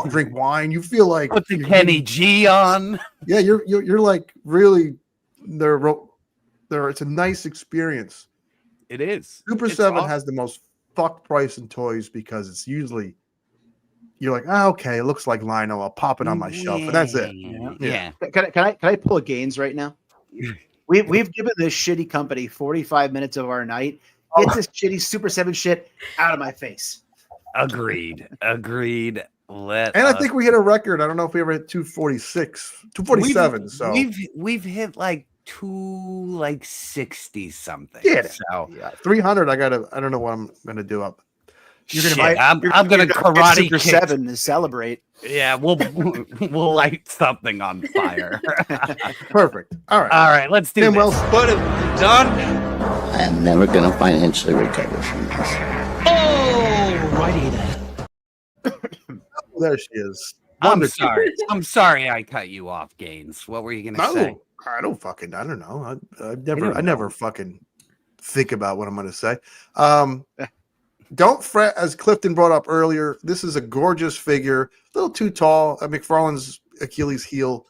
drink wine. You feel like put the Kenny G on. Yeah, you're like really there. It's a nice experience. It is. Super7 has the most fucked price in toys because it's usually you're like, okay, it looks like Lionel. I'll pop it on my shelf, and that's it. Yeah. Can I pull a Gaines right now? We've given this shitty company 45 minutes of our night. Get this shitty Super7 shit out of my face. Agreed. And I think we hit a record. I don't know if we ever hit 246, 247. So we've hit like 260 something. Yeah. So 300. I don't know what I'm gonna do up. You're gonna I'm gonna karate kick Super7 to celebrate. Yeah, we'll light something on fire. Perfect. All right. Let's do this. Well, put it done. I am never going to financially recover from this. Alrighty then. There she is. I'm sorry I cut you off, Gaines. What were you gonna say? I don't know. I never fucking think about what I'm gonna say. Don't fret, as Clifton brought up earlier. This is a gorgeous figure, a little too tall. Mcfarlane's Achilles heel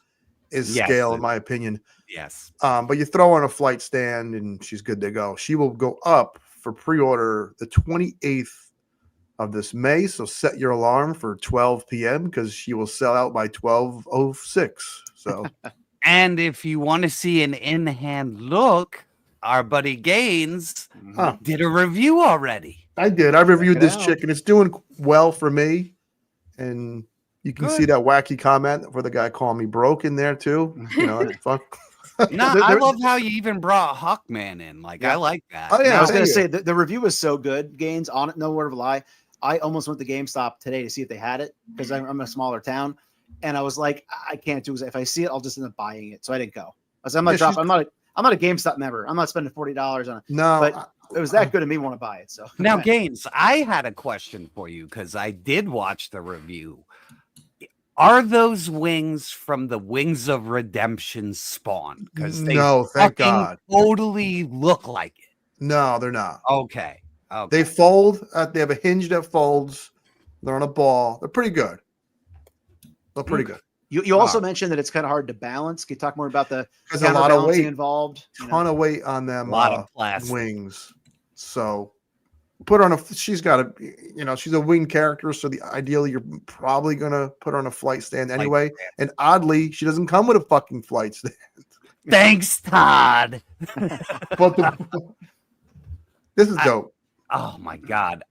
is scale, in my opinion. Yes. But you throw on a flight stand and she's good to go. She will go up for pre-order the 28th of this May. So set your alarm for 12 p.m. because she will sell out by 12:06. So, and if you want to see an in-hand look, our buddy Gaines did a review already. I did. I reviewed this chick and it's doing well for me. And you can see that wacky comment where the guy called me broke in there too. You know, it's fun. No, I love how you even brought Hawkman in. Like, I like that. Oh, yeah. I was going to say the review was so good, Gaines, on it. No word of a lie. I almost went to GameStop today to see if they had it because I'm in a smaller town. And I was like, I can't do it. If I see it, I'll just end up buying it. So I didn't go. I'm not a GameStop member. I'm not spending $40 on it. No, but it was that good to me want to buy it. So now, Gaines, I had a question for you because I did watch the review. Are those wings from the Wings of Redemption spawn? Because they thank God, totally look like it. No, they're not. Okay. They fold. They have a hinge that folds. They're on a ball. They're pretty good. They're pretty good. You also mentioned that it's kind of hard to balance. Can you talk more about the there's a lot of weight involved? Ton of weight on them. A lot of plastic wings. So put on she's got a, she's a winged character. So ideally you're probably going to put her on a flight stand anyway. And oddly, she doesn't come with a fucking flight stand. Thanks, Todd. But this is dope. Oh my God.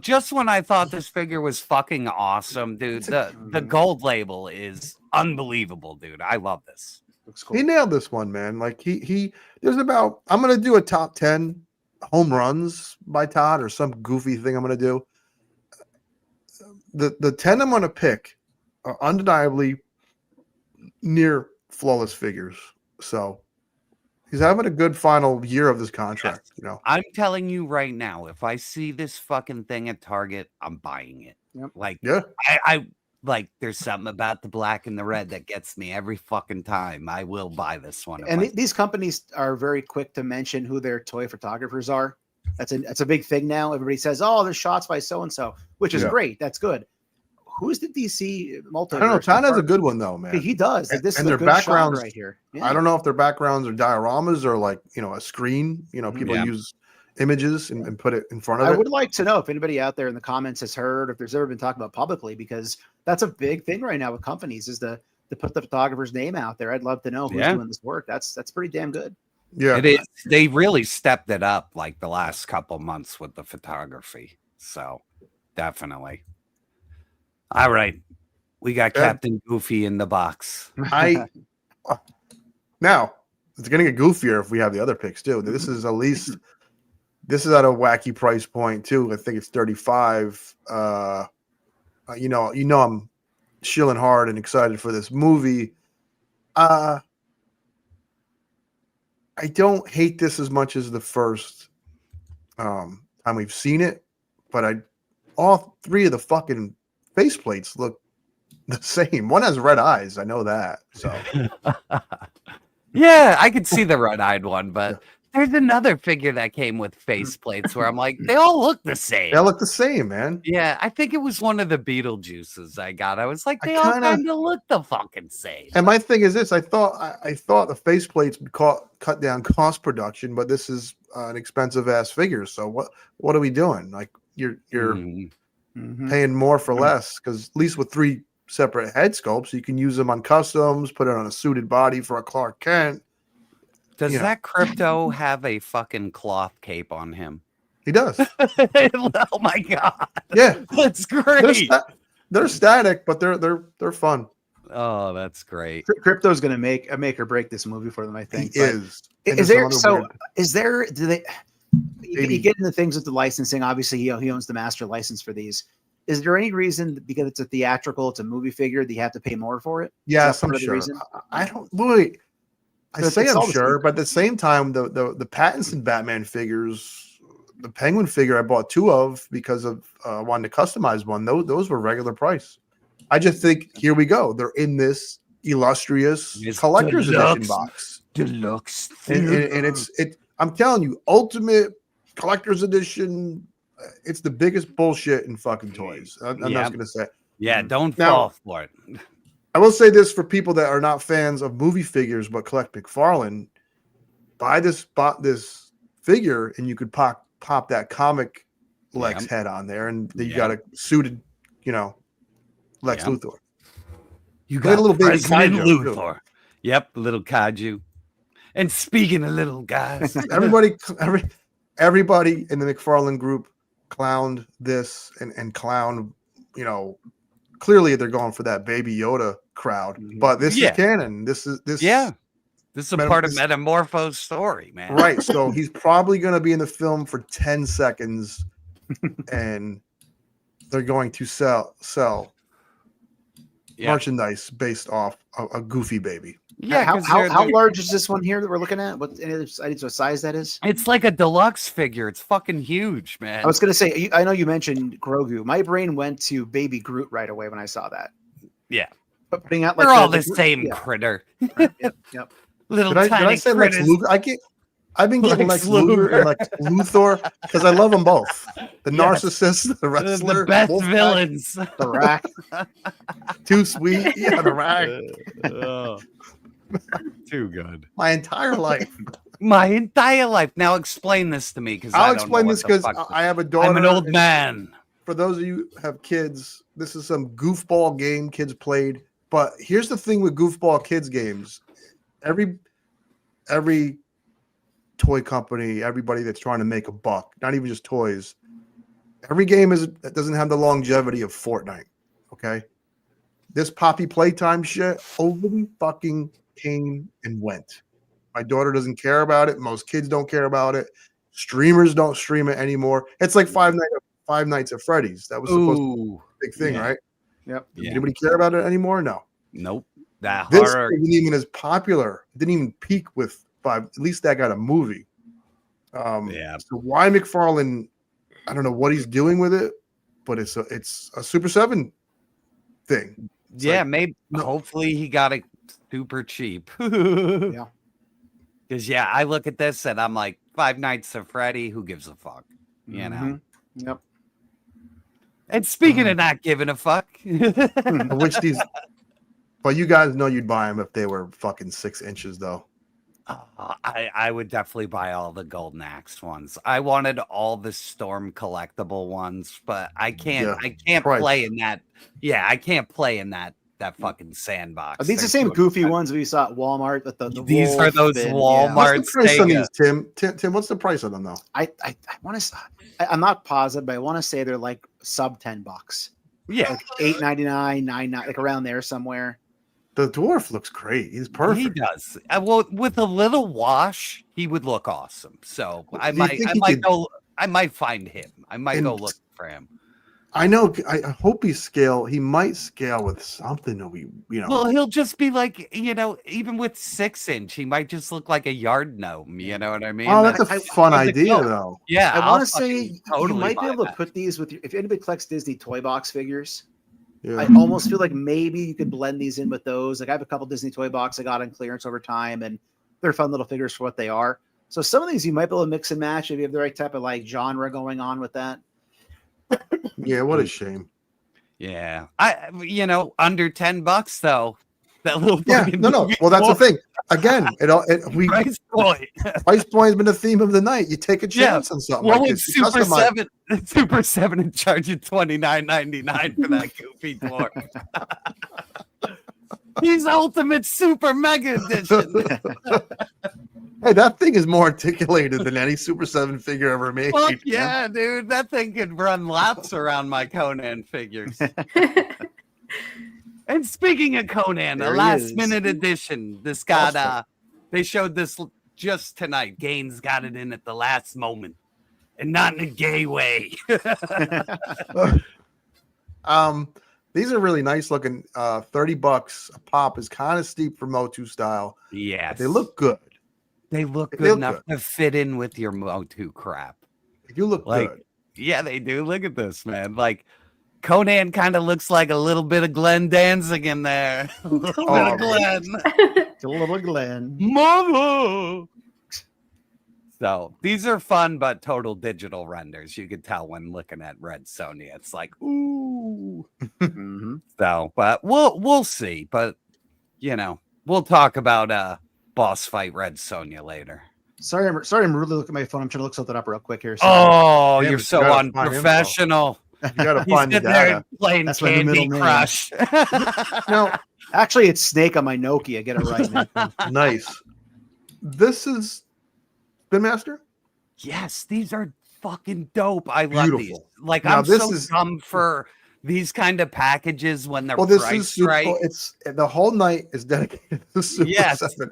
Just when I thought this figure was fucking awesome, dude, the gold label is unbelievable, dude. I love this. Looks cool. He nailed this one, man. Like there's about, I'm going to do a top 10 home runs by Todd or some goofy thing I'm going to do. The 10 I'm going to pick are undeniably near flawless figures. So he's having a good final year of this contract. I'm telling you right now, if I see this fucking thing at Target, I'm buying it. Yep. Like, yeah, I like. There's something about the black and the red that gets me every fucking time. I will buy this one. And these companies are very quick to mention who their toy photographers are. That's a big thing now. Everybody says, "Oh, there's shots by so and so," which is great. That's good. Who's the DC Multiverse? I don't know. Todd has a good one though, man. He does. Like, this and is their a good backgrounds shot right here. Yeah. I don't know if their backgrounds are dioramas or like a screen. People use images and put it in front of it. I would like to know if anybody out there in the comments has heard, if there's ever been talked about publicly, because that's a big thing right now with companies is to put the photographer's name out there. I'd love to know who's doing this work. That's pretty damn good. Yeah, it is. They really stepped it up like the last couple months with the photography. So definitely. All right. We got Captain Goofy in the box. Now it's going to get goofier if we have the other picks too. This is at least this is at a wacky price point too. I think it's 35. I'm chilling hard and excited for this movie. I don't hate this as much as the first time we've seen it, but all three of the fucking faceplates look the same. One has red eyes. I know that. So yeah, I could see the red-eyed one, but there's another figure that came with faceplates where I'm like, they all look the same. they all look the same, man. Yeah, I think it was one of the Beetlejuices I got. I was like, they I all kinda- kind of look the fucking same. And my thing is this: I thought the faceplates would cut down cost production, but this is an expensive ass figure. So what are we doing? Like you're paying more for less, because at least with 3 separate head sculpts, you can use them on customs, put it on a suited body for a Clark Kent. Does that Crypto have a fucking cloth cape on him? He does. Oh my god! Yeah, that's great. They're static, but they're fun. Oh, that's great. Crypto's going to make or break this movie for them, I think. He is. Is there? Do they? You get into things with the licensing. Obviously, he owns the master license for these. Is there any reason, because it's a theatrical, it's a movie figure, that you have to pay more for it? Yes, I'm sure. I don't really. I say I'm sure, but at the same time, the Pattinson Batman figures, the Penguin figure I bought 2 of because of wanting to customize one. Those were regular price. I just think here we go. They're in this illustrious collector's edition box. Deluxe, and it's I'm telling you, ultimate collector's edition. It's the biggest bullshit in fucking toys. I'm not gonna say. Yeah, don't fall for it. I will say this for people that are not fans of movie figures but collect McFarlane: buy this figure, and you could pop that comic Lex head on there, and then you got a suited, Lex Luthor. You got a little baby President Luthor. Yep, little kaiju. And speaking of little guys, everybody in the McFarlane group clowned this and clowned, clearly they're going for that Baby Yoda crowd, but this is canon. This is a part of Metamorpho's story, man. Right. So he's probably going to be in the film for 10 seconds, and they're going to sell merchandise based off a Goofy baby. Yeah. How large is this one here that we're looking at? What size that is? It's like a deluxe figure. It's fucking huge, man. I was gonna say, I know you mentioned Grogu. My brain went to Baby Groot right away when I saw that. Yeah, but putting out they're all the same critter. Yep. Little did tiny I say Lex critters. Luthor? I've been getting Lex Luthor and Lex Luthor because I love them both. The narcissist, the wrestler, the best Wolfpack, villains. The Rack. Too sweet. Yeah, the Rack. Too good. My entire life. Now explain this to me, because I'll explain this because I have a daughter. I'm an old man. For those of you who have kids, this is some goofball game kids played. But here's the thing with goofball kids games: every toy company, everybody that's trying to make a buck, not even just toys, every game doesn't have the longevity of Fortnite. Okay, this Poppy Playtime shit overly fucking came and went. My daughter doesn't care about it. Most kids don't care about it. Streamers don't stream it anymore. It's like Five Nights at Freddy's. That was supposed to be a big thing, right? Yep. Anybody care about it anymore? No. Nope. That This horror. isn't even as popular. It didn't even peak with 5. At least that got a movie. So why McFarlane? I don't know what he's doing with it, but it's a Super 7 thing. It's maybe. Hopefully he got it super cheap. Yeah. Because I look at this and I'm like, Five Nights at Freddy. Who gives a fuck? You know. Yep. And speaking of not giving a fuck, Which these, but you guys know you'd buy them if they were fucking 6 inches, though. I would definitely buy all the Golden Axe ones. I wanted all the Storm collectible ones, but I can't. I can't play in that. Yeah, I can't play in that fucking sandbox. Are these the same goofy ones we saw at Walmart? With the these are those Walmart. What's the price on these, Tim? What's the price on them though? I want to. I'm not positive, but I want to say they're like sub $10. Yeah, like $8.99, $9.99, like around there somewhere. The dwarf looks great. He's perfect. He does. Well, with a little wash, he would look awesome. So I might find him. I might go look for him. I know. I hope he might scale with something that Well, he'll just be like, even with 6-inch, he might just look like a yard gnome. You know what I mean? Oh, that's a fun idea, though. Yeah, I want to say totally you might be able to that. put these with if anybody collects Disney toy box figures. I almost feel like maybe you could blend these in with those. Like I have a couple Disney toy boxes I got on clearance over time, and they're fun little figures for what they are. So some of these you might be able to mix and match if you have the right type of like genre going on with that. Yeah, what a shame. Yeah, under $10 though. That little no. Well, that's the thing. Again, price point. Price point has been the theme of the night. You take a chance on something like this. Super 7 and charge you $29.99 for that goofy dwarf. He's Ultimate Super Mega Edition. Hey, that thing is more articulated than any Super 7 figure ever made. Fuck yeah, dude. That thing could run laps around my Conan figures. And speaking of Conan, a last-minute edition. This got, they showed this just tonight. Gaines got it in at the last moment. And not in a gay way. These are really nice looking. $30 a pop is kind of steep for Motu style. Yeah, they look good. They look good enough to fit in with your Motu crap. You look good. Yeah, they do. Look at this, man. Like Conan kind of looks like a little bit of Glenn Danzig in there. A little bit of Glenn. A little Glenn. Mama. So these are fun, but total digital renders. You could tell when looking at Red Sonja. It's like, ooh. So, but we'll see. But we'll talk about boss fight Red Sonja later. Sorry, I'm really looking at my phone. I'm trying to look something up real quick here. Oh, you're so unprofessional. You gotta find the data. Playing That's Candy Crush. No, actually, it's Snake on my Nokia. Get it right, man. Nice. This is Spin Master? Yes, these are fucking dope. I love these. Like, now, I'm so dumb for these kind of packages when they're priced right. It's the whole night is dedicated to Super 7.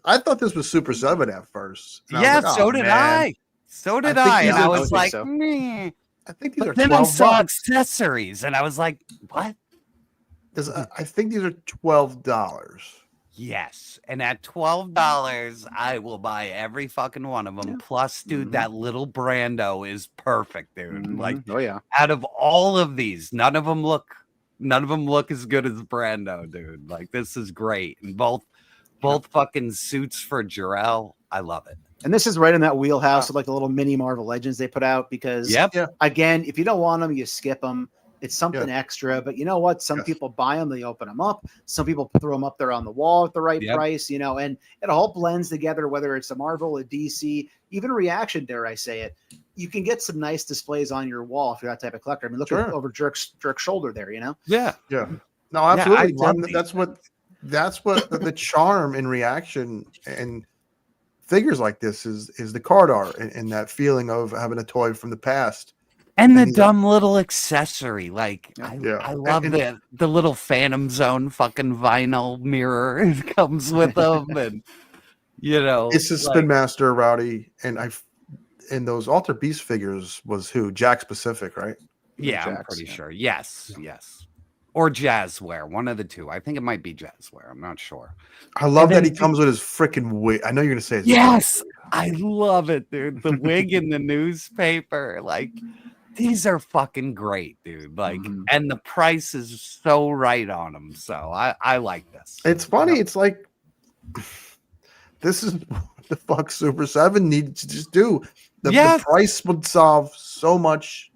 I thought this was Super 7 at first. Yeah, so did I. So did I. And I was like, meh. I think these are $12. Then I saw accessories and I was like, what? I think these are $12. Yes. And at $12, I will buy every fucking one of them. Plus, dude, that little Brando is perfect, dude. Like, out of all of these, none of them look as good as Brando, dude. Like, this is great. And both fucking suits for Jarrell. I love it. And this is right in that wheelhouse of like the little mini Marvel Legends they put out because, again, if you don't want them, you skip them. It's something extra, but you know what? Some people buy them, they open them up. Some people throw them up there on the wall at the right price, and it all blends together, whether it's a Marvel, a DC, even Reaction, dare I say it. You can get some nice displays on your wall if you're that type of collector. I mean, look at over Jerk's shoulder there, Yeah. No, absolutely. That's what the charm in Reaction and figures like this is the card art and that feeling of having a toy from the past. And the dumb little accessory, like I love the little Phantom Zone fucking vinyl mirror it comes with them, and it's a Spin Master, Rowdy, and those Alter Beast figures was who? Jack Pacific, right? Yeah, I'm pretty sure. Yes, or Jazzware, one of the two. I think it might be Jazzware. I'm not sure. I love that he comes with his freaking wig. I know you're gonna say his yes, wig. I love it, dude. The wig in the newspaper, like. These are fucking great, dude. Like, and the price is so right on them. So I like this. It's funny. It's like, this is what the fuck Super 7 needs to just do. The price would solve so much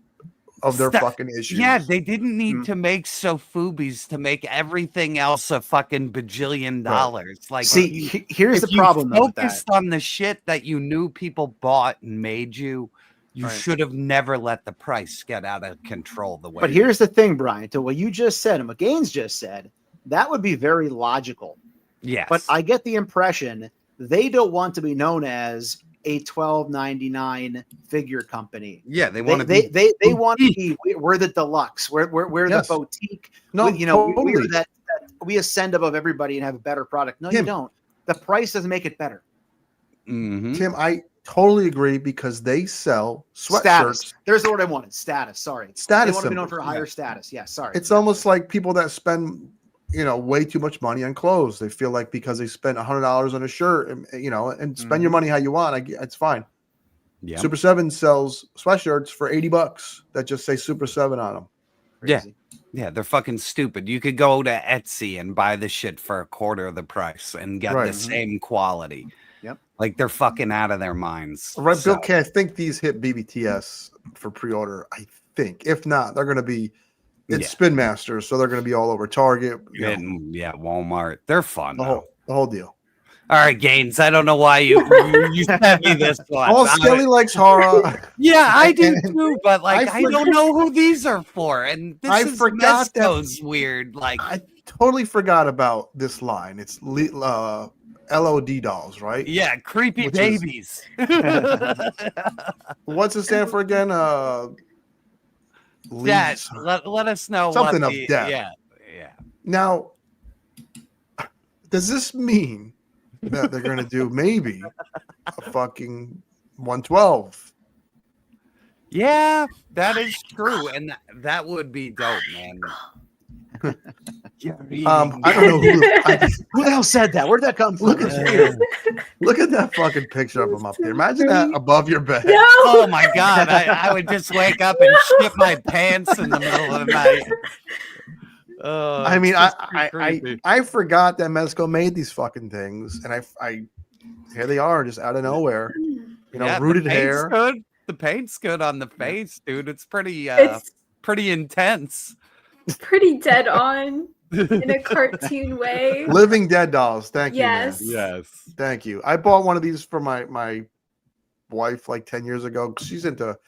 of their fucking issues. Yeah, they didn't need to make Sofubi's to make everything else a fucking bajillion dollars. Like, see, here's the problem. Focused on the shit that you knew people bought and made you. You should have never let the price get out of control the way. But here's the thing, Brian, to what you just said and what Gaines just said, that would be very logical. Yes. But I get the impression they don't want to be known as a $12.99 figure company. Yeah, they want to be. They want to be. We're the deluxe. We're the boutique. No, we're that we ascend above everybody and have a better product. No, you don't. The price doesn't make it better. Tim, I totally agree because they sell sweatshirts. Status. There's the word I wanted. Status. Sorry. Status. They want to be known for higher status. Yeah. Sorry. It's almost like people that spend, way too much money on clothes. They feel like because they spent $100 on a shirt, and spend your money how you want. It's fine. Yeah. Super 7 sells sweatshirts for $80 that just say Super 7 on them. Crazy. Yeah, they're fucking stupid. You could go to Etsy and buy the shit for a quarter of the price and get the same quality. Yep. Like they're fucking out of their minds. Right, Bill K. I think these hit BBTS for pre-order. I think. If not, they're going to be. It's Spin Masters, so they're going to be all over Target. Yeah, Walmart. They're fun. The whole deal. All right, Gaines. I don't know why you sent me this one. Oh, Skelly likes horror. Yeah, I do too, but like I don't know who these are for. And this is forgot Mezco's weird. Like I totally forgot about this line. It's LOD dolls, right? Yeah, creepy Which babies. What's it stand for again? Let us know something what of death. Yeah. Now, does this mean that they're going to do maybe a fucking 112? Yeah, that is true, and that would be dope, man. I don't know who the hell said that. Where'd that come from? Look at that fucking picture of him up there. Imagine that above your bed. No! Oh my god, I would just wake up and shit my pants in the middle of the night. I mean, I forgot that Mezco made these fucking things, and I here they are, just out of nowhere. You know, rooted hair. Good. The paint's good on the face, dude. It's pretty pretty intense. Pretty dead on in a cartoon way. Living Dead dolls. Thank you. Yes. Man. Yes. Thank you. I bought one of these for my wife like 10 years ago. She's into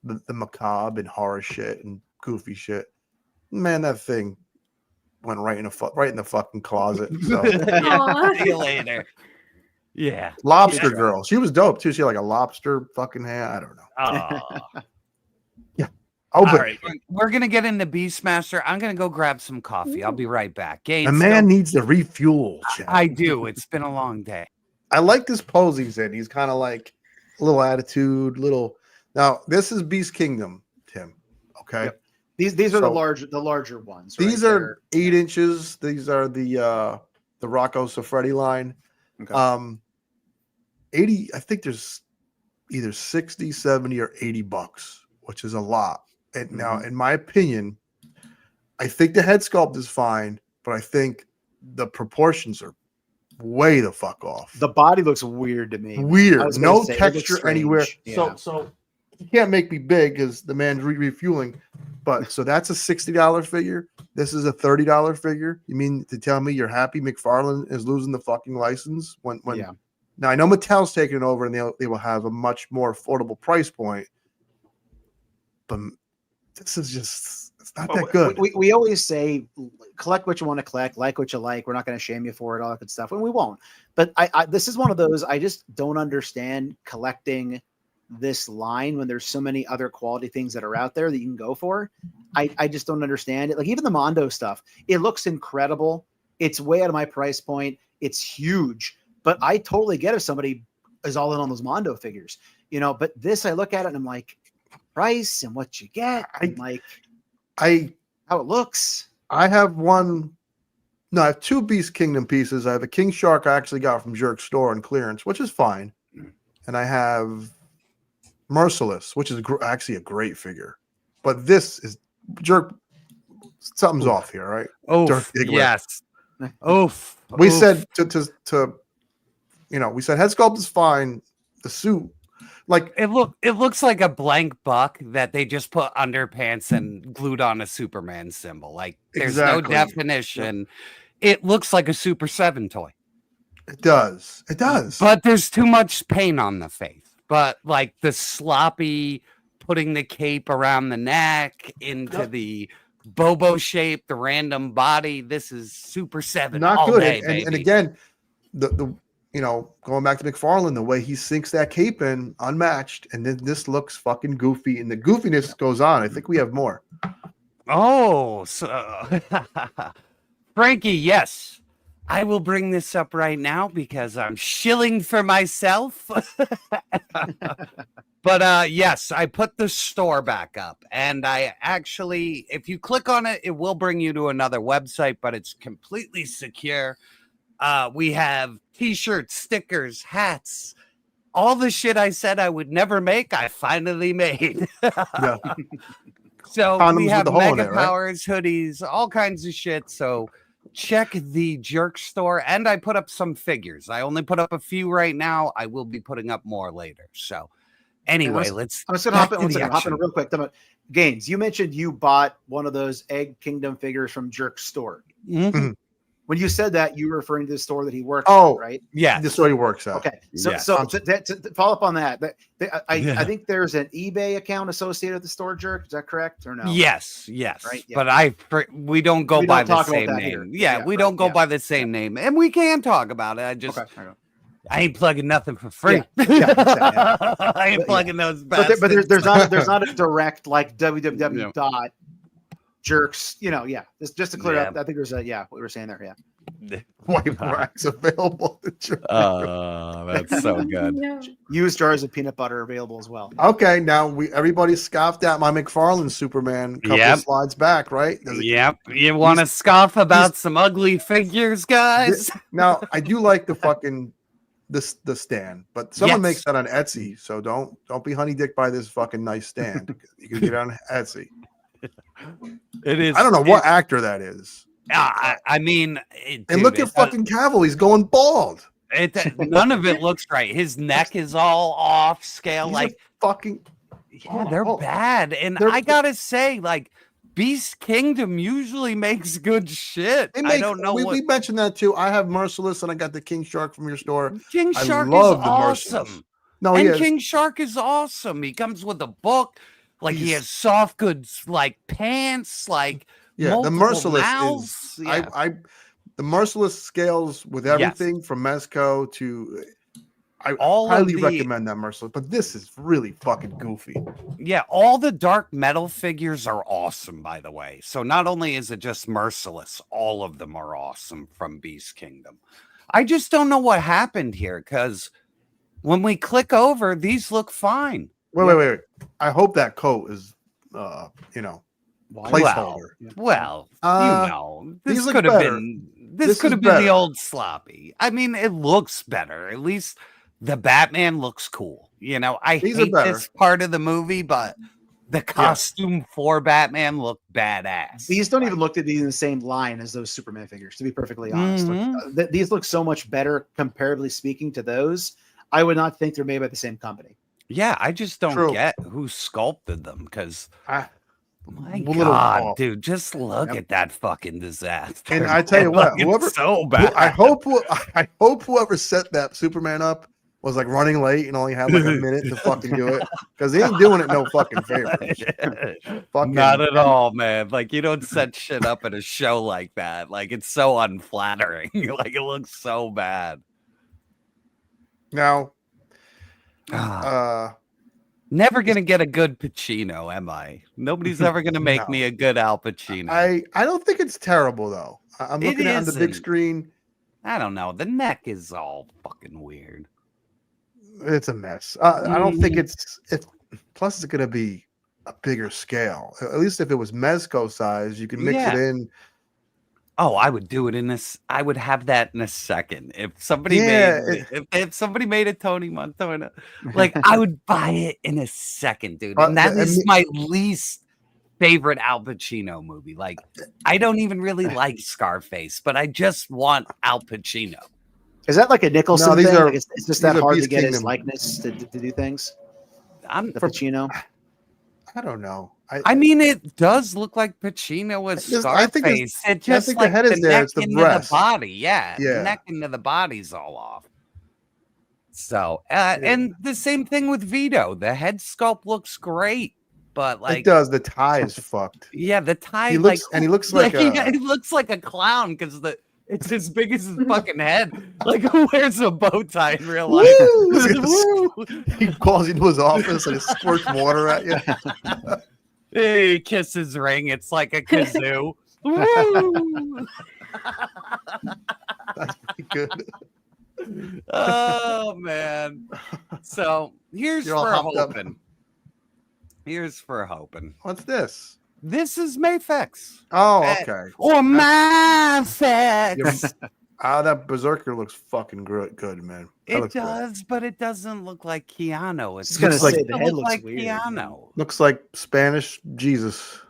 the macabre and horror shit and goofy shit. Man, that thing went right in the fucking closet. So. See you later. Yeah. Lobster girl. She was dope too. She had like a lobster fucking hand. I don't know. Yeah. All right. We're gonna get into Beastmaster. I'm gonna go grab some coffee. I'll be right back. Gaines, the man needs to refuel. Chad. I do. It's been a long day. I like this pose he's in. He's kind of like a little attitude, little. Now this is Beast Kingdom, Tim. Okay. Yep. These are the larger ones. These are 8 inches. These are the Rocco Siffredi line. Okay. 80. I think there's either 60, 70, or $80, which is a lot. And now, in my opinion, I think the head sculpt is fine, but I think the proportions are way the fuck off. The body looks weird to me. Weird. No texture anywhere. Yeah. So you can't make me big because the man's refueling. But so that's a $60 figure. This is a $30 figure. You mean to tell me you're happy Mcfarlane is losing the fucking license when Now I know Mattel's taking it over and they will have a much more affordable price point. But this is just it's not that good. We always say collect what you want to collect, like what you like. We're not going to shame you for it, all that good stuff, and we won't. But I this is one of those I just don't understand collecting this line when there's so many other quality things that are out there that you can go for. I just don't understand it. Like even the Mondo stuff, it looks incredible. It's way out of my price point. It's huge, but I totally get if somebody is all in on those Mondo figures, you know. But this, I look at it and I'm like, price and what you get, and how it looks. I have one. No, I have 2 Beast Kingdom pieces. I have a King Shark I actually got from Jerk's store on clearance, which is fine, and I have Merciless, which is actually a great figure. But this is Jerk. Something's off here, right? Oh, yes. Oof. We said to we said head sculpt is fine. The suit, like it looks like a blank buck that they just put underpants and glued on a Superman symbol. Like there's no definition. It looks like a Super7 toy. It does. It does. But there's too much paint on the face. But like the sloppy putting the cape around the neck into the Bobo shape, the random body. This is Super7. Not all good. Day, and again, the going back to Mcfarlane, the way he sinks that cape in, unmatched, and then this looks fucking goofy, and the goofiness goes on. I think we have more. Oh, so Frankie, yes. I will bring this up right now because I'm shilling for myself. But yes, I put the store back up, and I actually, if you click on it, it will bring you to another website, but it's completely secure. We have t-shirts, stickers, hats, all the shit I said I would never make, I finally made. Yeah. So Condoms we with have the hole in mega it, right? powers, hoodies, all kinds of shit. So check the Jerk store, and I put up some figures. I only put up a few right now. I will be putting up more later. So anyway, I'm just gonna hop in. One second, hop in real quick. Gaines, you mentioned you bought one of those Egg Kingdom figures from Jerk's store. Mm-hmm. When you said that, you were referring to the store that he works Oh, at, right? Yeah, the store he works at. Okay, so Yes. to follow up on that, I Yeah. think there's an eBay account associated with the store, Jerk. Is that correct or no? Yes. Right, yeah. But we don't go We by don't the talk about same that name. here. Yeah, Yeah, we right, don't go yeah. by the same name, and we can talk about it. I ain't plugging nothing for free. Yeah, I ain't plugging those But bastards. there's not a direct like www dot jerks. Just to clear up. I think there's what we were saying there. Yeah. White wax available. That's so good. No. Used jars of peanut butter available as well. Okay, now everybody scoffed at my Mcfarlane Superman couple Yep. of slides back, right? Yep. You want to scoff about some ugly figures, guys? Now I do like the stand, but someone Yes. makes that on Etsy, so don't be honey dick by this fucking nice stand. You can get it on Etsy. It is. I don't know what actor that is. I mean, And look at fucking Cavill; he's going bald. None of it looks right. His neck is all off scale. He's like a fucking they're bad. And I gotta say, like, Beast Kingdom usually makes good shit. I don't know. We mentioned that too. I have Merciless, and I got the King Shark from your store. King Shark is love the Merciless. awesome. No, and he is. King Shark is awesome. He comes with a book. Like he has soft goods, like pants, like the Merciless mouths. is the Merciless scales with everything from Mezco to I highly recommend that Merciless, but this is really fucking goofy. Yeah, all the dark metal figures are awesome, by the way. So not only is it just Merciless, all of them are awesome from Beast Kingdom. I just don't know what happened here, because when we click over, these look fine. Wait. I hope that coat is placeholder. Well, these this look could have better. been This could is have been the better. old sloppy. I mean, it looks better. At least the Batman looks cool. I These are hate better. this part of the movie, but the costume for Batman looked badass. These don't even look to be in the same line as those Superman figures, to be perfectly honest. These look so much better, comparably speaking, to those. I would not think they're made by the same company. Yeah, I just don't True. get who sculpted them, because my little God, off. dude, just look at that fucking disaster. And I tell you what, Like, it's whoever so bad. I hope whoever set that Superman up was like running late and only had like a minute to fucking do it, because he ain't doing it no fucking favors. Fucking Not at all, man. Like, you don't set shit up at a show like that. Like, it's so unflattering. Like, it looks so bad. Now, never gonna get a good Pacino, am I? Nobody's ever gonna make me a good Al Pacino. I don't think it's terrible though. I'm It looking at it on the big isn't. screen. I don't know. The neck is all fucking weird. It's a mess. I don't think it's plus it's gonna be a bigger scale. At least if it was Mezco size, you can mix it in. Oh, I would do it in this. I would have that in a second. If somebody if somebody made a Tony Montana, like, I would buy it in a second, dude. And that is my least favorite Al Pacino movie. Like, I don't even really like Scarface, but I just want Al Pacino. Is that like a Nicholson No, these thing? are- Like, it's just these that are hard to Beast get his Kingdom. likeness to do things? I'm The Pacino? I don't know. I mean, it does look like Pacino as I think it's- Scarface. It I just think like the head is there, neck it's the into breast. the body. Yeah, Yeah. the neck into the body's all off. So, and the same thing with Vito. The head sculpt looks great, but like, it does. The tie is fucked. yeah, the tie. He looks and he looks like he looks like a clown because it's as big as his fucking head. Like, who wears a bow tie in real life? Woo! he calls you to his office and it squirts water at you. He kisses ring. It's like a kazoo. Woo! That's pretty good. Oh man. So here's You're all for hopped up. hoping. Here's for hoping. What's this? This is Mayfex. Oh, okay. Or Mayfex. That Berserker looks fucking good, man. That It looks great. does, but it doesn't look like Keanu. It's I was gonna supposed say to the head look looks like weird. Keanu. Looks like Spanish Jesus.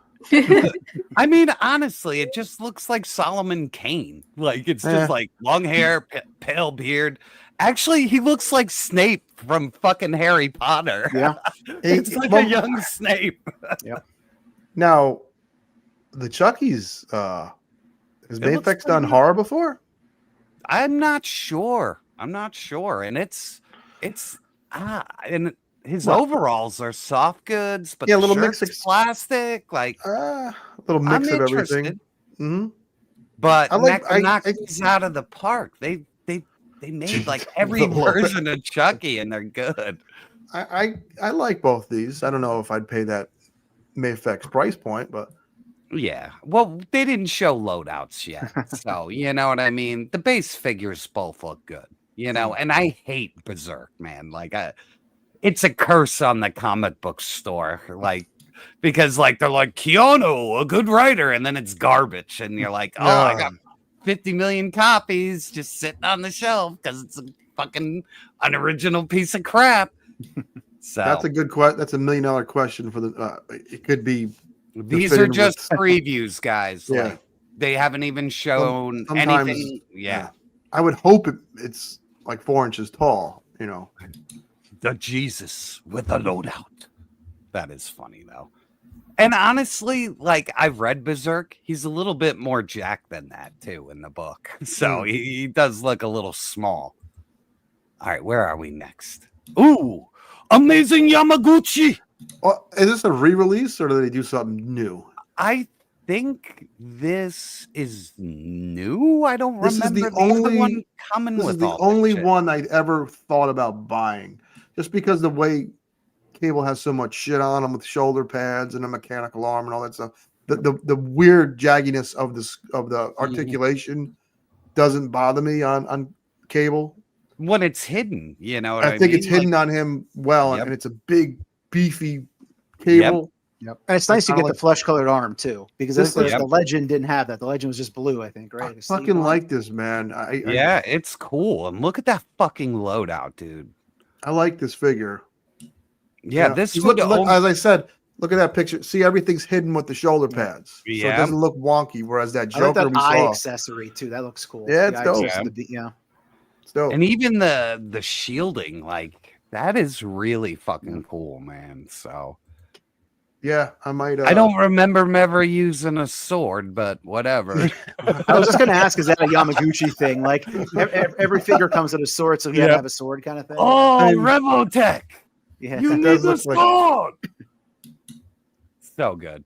I mean, honestly, it just looks like Solomon Kane. Like it's just like long hair, pale beard. Actually, he looks like Snape from fucking Harry Potter. Yeah, it's like a young Snape. Yep. Now, the Chucky's has Mayfix done horror before? I'm not sure. And and his overalls are soft goods, but yeah, a the little mix shirt's of plastic, like a little mix of everything. Mm-hmm. But I knocked these out of the park. They made like every version of Chucky, and they're good. I like both these. I don't know if I'd pay that Mayfix price point, but yeah. Well, they didn't show loadouts yet, so you know what I mean. The base figures both look good, you know. And I hate Berserk, man. Like, it's a curse on the comic book store, like because like they're like Keanu, a good writer, and then it's garbage, and you're like, oh, I got 50 million copies just sitting on the shelf because it's a fucking unoriginal piece of crap. So that's a good question. That's $1 million question for the. It could be. These are just previews, guys. Yeah, like, they haven't even shown anything. Yeah, I would hope it's like 4 inches tall. You know, the Jesus with a loadout. That is funny though. And honestly, like I've read Berserk, he's a little bit more jacked than that too in the book. So he does look a little small. All right, where are we next? Ooh, Amazing Yamaguchi. Well, is this a re-release or do they do something new? I think this is new. I don't This remember is the only one coming This with is the all only that shit. one I'd ever thought about buying, just because the way Cable has so much shit on him with shoulder pads and a mechanical arm and all that stuff. The weird jagginess of the articulation doesn't bother me on Cable. When it's hidden, you know what I think mean? it's hidden on him well, and it's a big, beefy Cable. Yep. And it's nice to get the flesh-colored arm too, because the legend didn't have that. The legend was just blue, I think, right? I fucking like this, man. Yeah, it's cool. And look at that fucking loadout, dude. I like this figure. Yeah, this look, as I said, look at that picture. See, everything's hidden with the shoulder pads, so it doesn't look wonky. Whereas that Joker I like that we eye saw, accessory too. That looks cool. Yeah, it's The eye dope. accessory, yeah. It's dope. And even the shielding, like that is really fucking cool, man. So yeah, I might. I don't remember him ever using a sword, but whatever. I was just going to ask, is that a Yamaguchi thing? Like every figure comes with a sword, so he had to have a sword kind of thing. Oh, Revotech. Yeah, you need the sword. So good.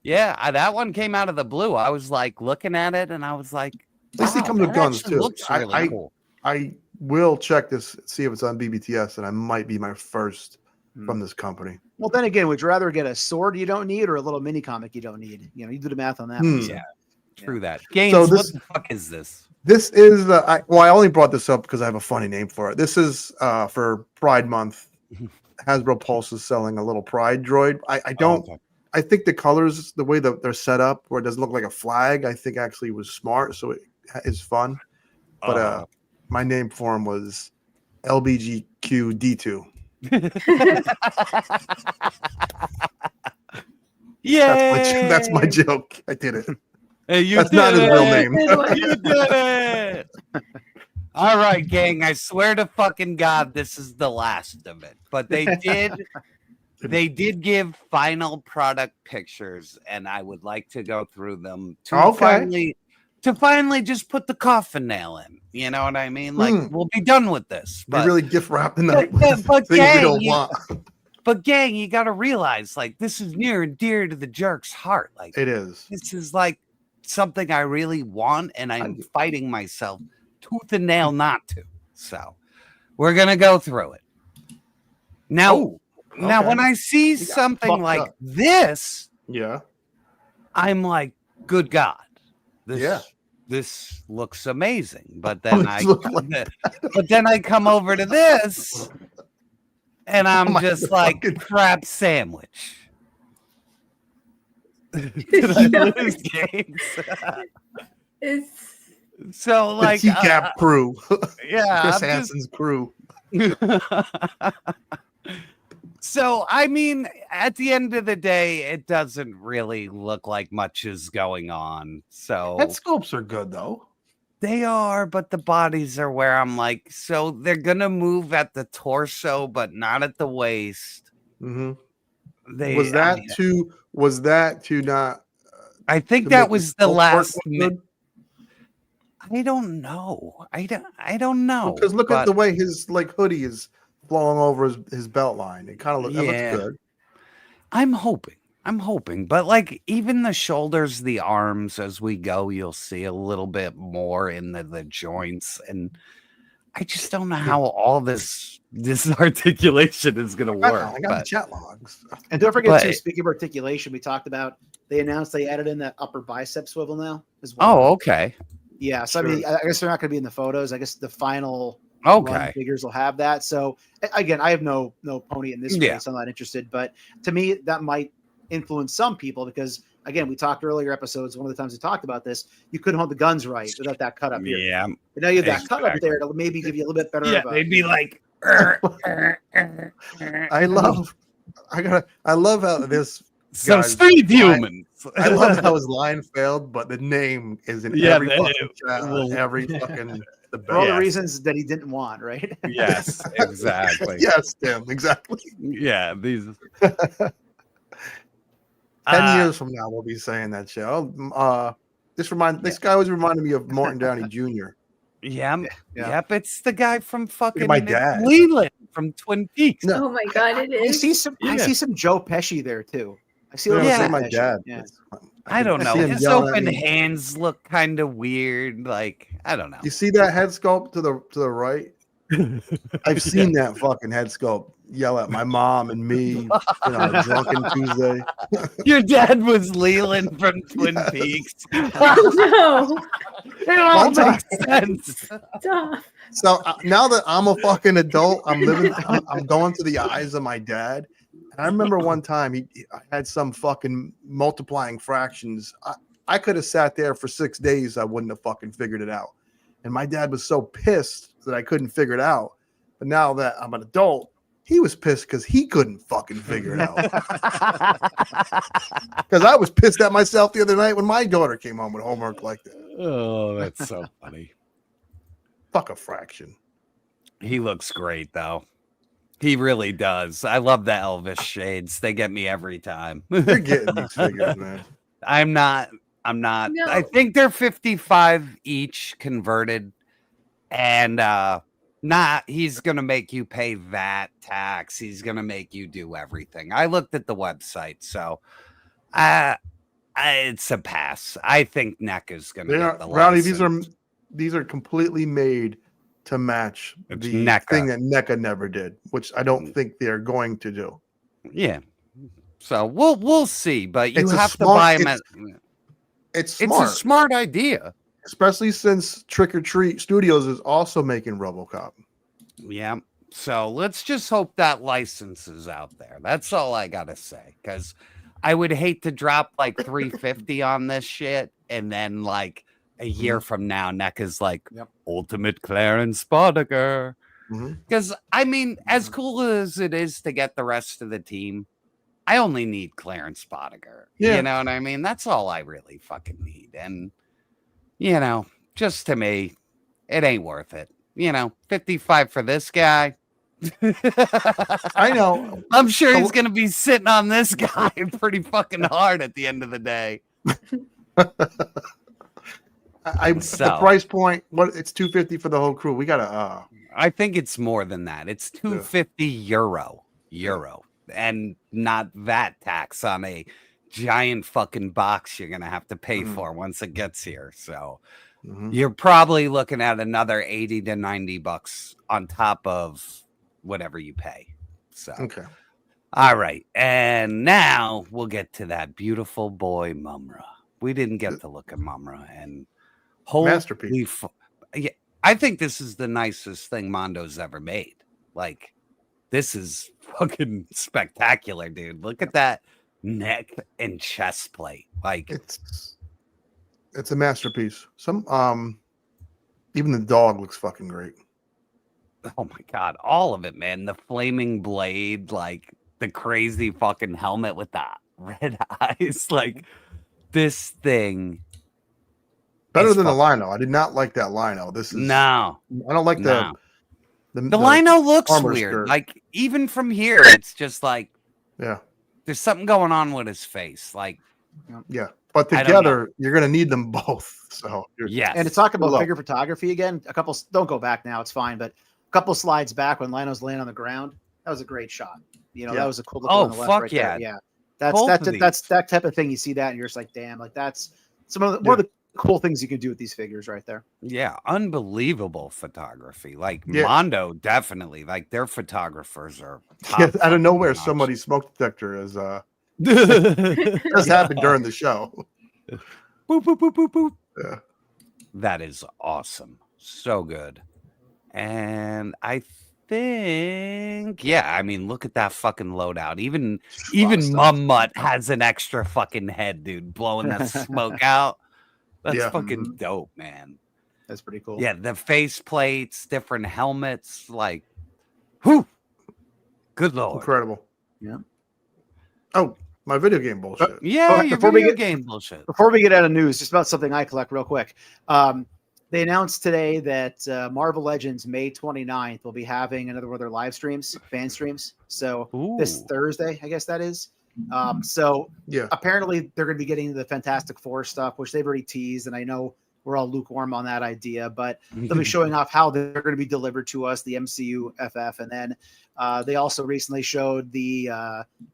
Yeah, that one came out of the blue. I was like looking at it, and I was like, At least they come with guns too. Looks really cool. I will check this, see if it's on BBTS, and I might be my first from this company. Well, then again, would you rather get a sword you don't need or a little mini comic you don't need? You know, you do the math on that. One. Yeah, true that. Gaines, So what this- the fuck is this? This is I only brought this up because I have a funny name for it. This is for Pride Month. Hasbro Pulse is selling a little Pride droid. I don't. I think the colors, the way that they're set up, where it doesn't look like a flag, I think actually was smart. So it is fun. But my name for him was LBGQ-D2. Yeah, That's my joke. I did it. Hey, That's not his real name. You did it. All right, gang. I swear to fucking God, this is the last of it. But they did give final product pictures, and I would like to go through them to finally just put the coffin nail in. You know what I mean? Like we'll be done with this. They But really gift wrapping that but things gang, we don't want. But gang, you got to realize, like, this is near and dear to the jerk's heart. Like, It is. this is like something I really want, and I'm fighting myself tooth and nail not to. So we're gonna go through it. Now, when I see something fucked like up. this, Yeah. I'm like, good God, this looks amazing. But then but then I come over to this, and I'm just like crab sandwich. Did I lose games? So like the TCAP crew. Yeah, Chris I'm Hansen's crew. So I mean, at the end of the day, it doesn't really look like much is going on. So Head sculpts are good though. they are, but the bodies are where I'm like, so they're gonna move at the torso, but not at the waist. Mm-hmm. Was that to not? I think to that make was the the sculpt last. work look good? I don't know. I don't know. Because look at but the way his like hoodie is flowing over his belt line. It kind of it looks good. I'm hoping, but like even the shoulders, the arms, as we go, you'll see a little bit more in the joints, and I just don't know how all this articulation is gonna work. I got the chat logs. And don't forget too, speaking of articulation, we talked about they announced they added in that upper bicep swivel now as well. Oh, okay. Yeah, so I mean, I guess they're not going to be in the photos. I guess the final run figures will have that. So again, I have no pony in this race. I'm not interested. But to me, that might influence some people because again, we talked earlier episodes. One of the times we talked about this, you couldn't hold the guns right without that cut up here. Yeah, but now you have that cut up there. It'll maybe give you a little bit better. Yeah, they'd be like. I love how this. So Steve Humans. I love how his line failed, but the name is in every fucking chat, every fucking for all the reasons that he didn't want, right? Yes, exactly. Yes, Tim, exactly. Yeah, these 10 years from now we'll be saying that shit. This guy was reminding me of Morton Downey Jr. Yep, it's the guy from fucking my dad. Leland from Twin Peaks. Oh my god, it is. I see some Joe Pesci there too. I see my dad. Yeah. I don't know. see him His yelling at open me. hands look kind of weird. Like, I don't know. You see that head sculpt to the right? I've seen that fucking head sculpt yell at my mom and me on a drunken Tuesday. Your dad was Leland from Twin Peaks. No. It all makes sense. Stop. So now that I'm a fucking adult, I'm going to the eyes of my dad. And I remember one time I had some fucking multiplying fractions. I could have sat there for 6 days. I wouldn't have fucking figured it out. And my dad was so pissed that I couldn't figure it out. But now that I'm an adult, he was pissed because he couldn't fucking figure it out. Because I was pissed at myself the other night when my daughter came home with homework like that. Oh, that's so funny. Fuck a fraction. He looks great, though. He really does. I love the Elvis shades. They get me every time. You're getting these figures, man. I'm not. No. I think they're 55 each converted. And he's gonna make you pay VAT tax. He's gonna make you do everything. I looked at the website, so it's a pass. I think NECA's gonna get the Rowdy, license. these are completely made to match It's the NECA. thing that NECA never did, which I don't think they're going to do. Yeah. So we'll see, but you It's a have to smart- buy them. It's It's smart, a smart idea. especially since Trick or Treat Studios is also making RoboCop. Yeah. So let's just hope that license is out there. That's all I gotta say. Because I would hate to drop like 350 on this shit, and then like a year from now, NECA's like Ultimate Clarence Boddicker. Because I mean, as cool as it is to get the rest of the team, I only need Clarence Boddicker. Yeah. You know what I mean? That's all I really fucking need. And just to me, it ain't worth it. 55 for this guy. I know. I'm sure he's going to be sitting on this guy pretty fucking hard at the end of the day. The price point, it's $250 for the whole crew. We gotta I think it's more than that. It's 250 euro, and not VAT tax on a giant fucking box you're gonna have to pay for once it gets here. So you're probably looking at another $80 to $90 on top of whatever you pay. So okay. All right, and now we'll get to that beautiful boy Mumra. We didn't get to look at Mumra, and masterpiece. Yeah, I think this is the nicest thing Mondo's ever made. Like, this is fucking spectacular, dude. Look at that neck and chest plate. Like, It's a masterpiece. Even the dog looks fucking great. Oh my god, all of it, man. The flaming blade, like the crazy fucking helmet with the red eyes. Like this thing. Better than the Lino. I did not like that Lino. This is no. I don't like No. the Lino looks armor weird. skirt. Like even from here, it's just like yeah. There's something going on with his face. Like yeah. But I don't know. together, you're gonna need them both. So yes. And to talk about Hello. figure photography again, don't go back now, it's fine, but a couple slides back when Lino's laying on the ground, that was a great shot. You know, Yeah. that was a cool look Oh, on the left fuck right yeah. there. Yeah. That's Both that's of that's that type of thing. You see that and you're just like, damn, like that's one of the cool things you can do with these figures right there. Yeah, unbelievable photography. Like Yeah. Mondo, definitely. Like their photographers are top Yeah, out of fucking nowhere, notch. somebody's smoke detector is just happened during the show. Boop, boop, boop, boop, boop. Yeah. That is awesome. So good. And I think, yeah, I mean, look at that fucking loadout. Even Mum Mutt has an extra fucking head, dude, blowing that smoke out. That's Yeah. fucking dope, man. That's pretty cool. Yeah, the face plates, different helmets, like, whew. Good lord. Incredible. Yeah. Oh, my video game bullshit. Yeah, your before we video get- game bullshit. Before we get out of news, just about something I collect real quick. They announced today that Marvel Legends May 29th will be having another one of their live streams, fan streams. So this Ooh. Thursday, I guess that is. So Yeah. apparently they're going to be getting the Fantastic Four stuff, which they've already teased. And I know we're all lukewarm on that idea, but they'll be showing off how they're going to be delivered to us, the MCU FF. And then they also recently showed the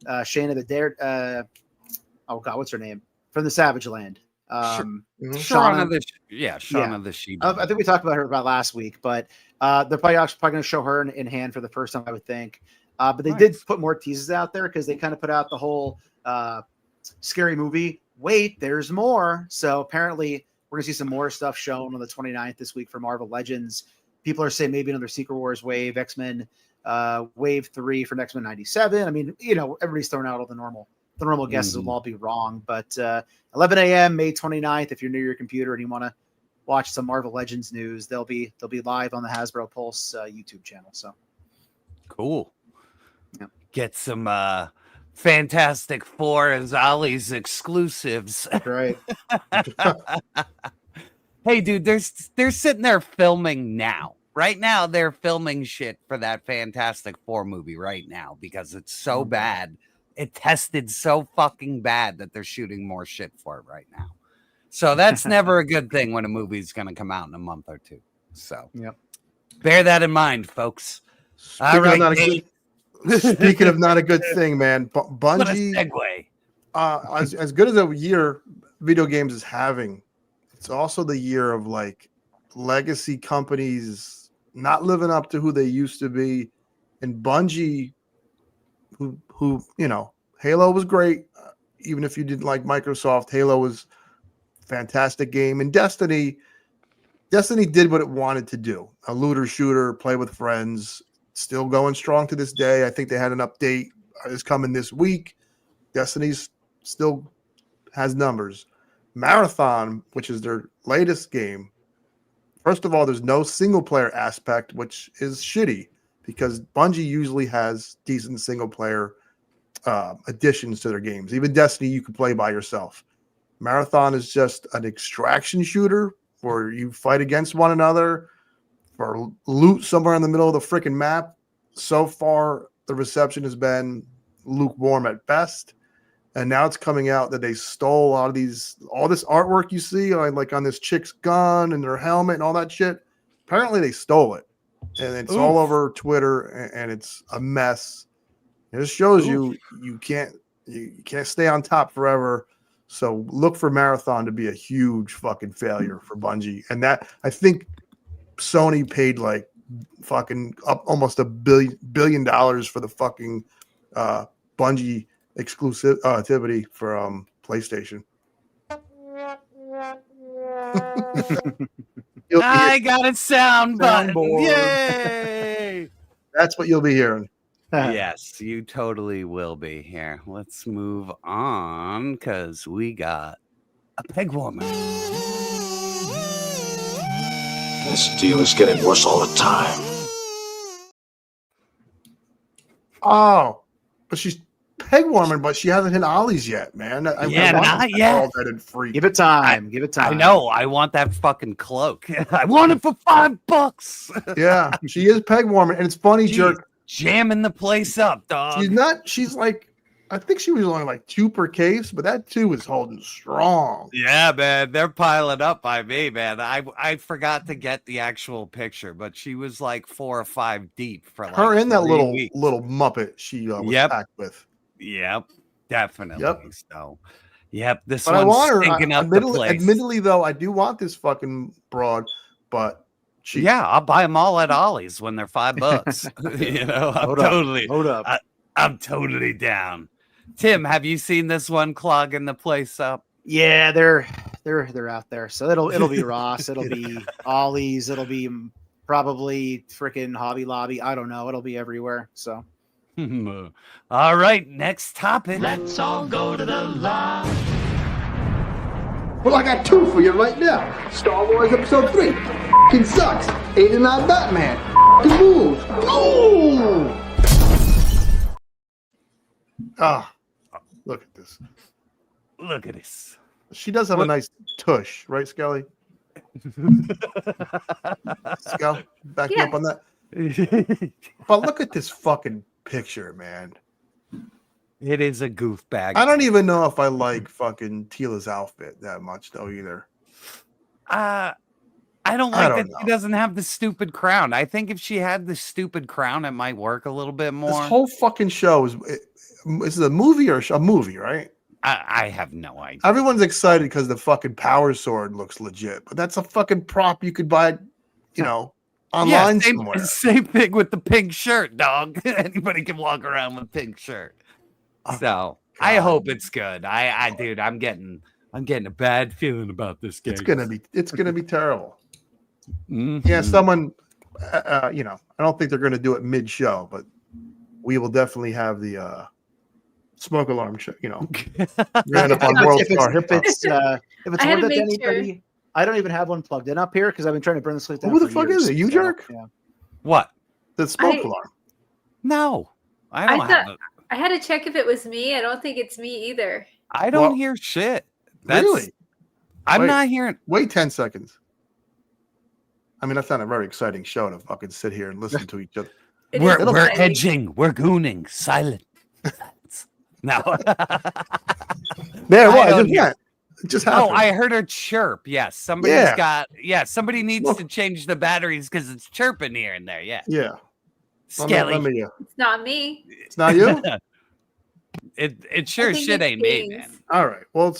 Shayna the Dare. Oh God, what's her name? From the Savage Land. Shauna Shauna. the Shauna the She. I think we talked about her about last week, but they're probably going to show her in hand for the first time, I would think. But they did put more teasers out there because they kind of put out the whole scary movie. Wait, there's more. So apparently we're going to see some more stuff shown on the 29th this week for Marvel Legends. People are saying maybe another Secret Wars wave, X-Men wave 3 for X-Men 97. I mean, you know, everybody's throwing out all the normal guesses will all be wrong, but 11 a.m. May 29th, if you're near your computer and you want to watch some Marvel Legends news, they'll be live on the Hasbro Pulse YouTube channel. So cool. Yeah. Get some Fantastic Four as Ollie's exclusives. Right. Hey, dude, they're sitting there filming now. Right now, they're filming shit for that Fantastic Four movie right now because it's so bad. It tested so fucking bad that they're shooting more shit for it right now. So that's never a good thing when a movie's going to come out in a month or two. So bear that in mind, folks. All right. Speaking of not a good thing, man, What a Bungie, segue. as good as a year video games is having, it's also the year of like legacy companies not living up to who they used to be, and Bungie, who you know, Halo was great, even if you didn't like Microsoft. Halo was a fantastic game, and Destiny did what it wanted to do: a looter shooter, play with friends. Still going strong to this day. I think they had an update is coming this week. Destiny's still has numbers. Marathon, which is their latest game, first of all, there's no single player aspect, which is shitty because Bungie usually has decent single player additions to their games. Even Destiny, you can play by yourself. Marathon is just an extraction shooter where you fight against one another for loot somewhere in the middle of the freaking map. So far, the reception has been lukewarm at best. And now it's coming out that they stole all this artwork you see like on this chick's gun and their helmet and all that shit. Apparently they stole it. And it's all over Twitter and it's a mess. It just shows you can't stay on top forever. So look for Marathon to be a huge fucking failure for Bungie. And that, I think Sony paid like fucking up almost $1 billion for the fucking Bungie exclusivity for PlayStation. I got a sound button. Soundboard. Yay! That's what you'll be hearing. Yes, you totally will be. Here, let's move on because we got a peg warmer. This deal is getting worse all the time. Oh, but she's peg warming, but she hasn't hit Ollie's yet, man. I Yeah, want not that yet. all that and free. Give it time. Give it time. I know. I want that fucking cloak. I want it for $5. Yeah, she is peg warming, and it's funny, Jeez, Jerk. jamming the place up, dog. She's not. She's like, I think she was only like 2 per case, but that 2 is holding strong. Yeah, man, they're piling up by me, man. I forgot to get the actual picture, but she was like 4 or 5 deep for like Her and that 3 little weeks. Muppet she was packed with. Yep, definitely. Yep. So, yep, this But I one's want her. stinking up the place. Admittedly, though, I do want this fucking broad, but she. Yeah, I'll buy them all at Ollie's when they're $5. You know, Hold up. I'm totally down. Tim, have you seen this one clogging the place up? Yeah, they're out there. So it'll be Ross, it'll be Ollie's, it'll be probably freaking Hobby Lobby. I don't know. It'll be everywhere. So all right, next topic. Let's all go to the lodge. Well, I got 2 for you right now. Star Wars Episode 3. F***ing sucks. 89 Batman. F***ing moves. Ooh! Ah, look at this. Look at this. She does have a nice tush, right, Skelly? Skel, back me up on that. But look at this fucking picture, man. It is a goof bag. I don't even know if I like fucking Tila's outfit that much, though, either. I don't like that she doesn't have the stupid crown. I think if she had the stupid crown, it might work a little bit more. This whole fucking show is it a movie or a movie, right? I have no idea. Everyone's excited because the fucking power sword looks legit, but that's a fucking prop you could buy, online somewhere. Same thing with the pink shirt, dog. Anybody can walk around with pink shirt. So I hope it's good. Dude, I'm getting a bad feeling about this game. It's gonna be terrible. Mm-hmm. Yeah, someone, I don't think they're gonna do it mid-show, but we will definitely have the smoke alarm show. Ran up on World Star Hip Hop. If it's worth it to anybody, I don't even have one plugged in up here because I've been trying to burn this place down. Who the fuck is it? YoJoeJerk? Yeah. What? The smoke alarm. No, I don't have it. I had to check if it was me. I don't think it's me either. I don't hear shit. Really? I'm not hearing. Wait 10 seconds. I mean, that's not a very exciting show to fucking sit here and listen to each other. We're edging. We're gooning. Silence. No. There it was. Yeah. It just happened. Oh, I heard her chirp. Yes. Somebody needs to change the batteries because it's chirping here and there. Yeah. Yeah. Skelly. It's not me. It's not you? It sure shit ain't me, man. All right. Well,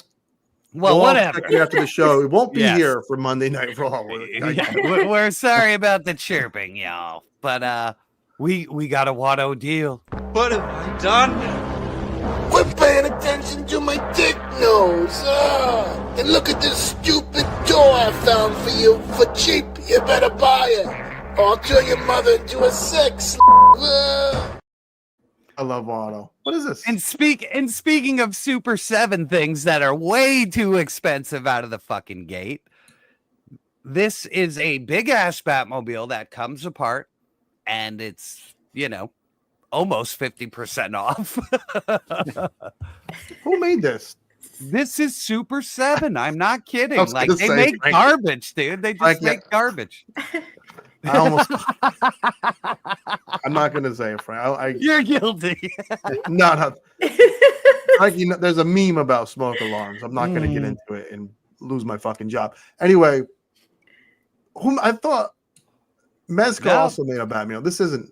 whatever. After the show, it won't be here for Monday Night Raw. We're sorry about the chirping, y'all. But we got a Watto deal. What have I done? Quit paying attention to my dick nose. And look at this stupid toy I found for you for cheap. You better buy it. Or I'll turn your mother into a sex. I love Watto. What is this? And speaking of Super 7 things that are way too expensive out of the fucking gate, this is a big ass Batmobile that comes apart, and it's almost 50% off. Who made this? This is Super 7. I'm not kidding. Like they say, make garbage, dude. They just make garbage. I'm not gonna say it, Frank. You're guilty. No. Like, there's a meme about smoke alarms. I'm not gonna get into it and lose my fucking job. Anyway, I thought Mezco also made a Batman. This isn't.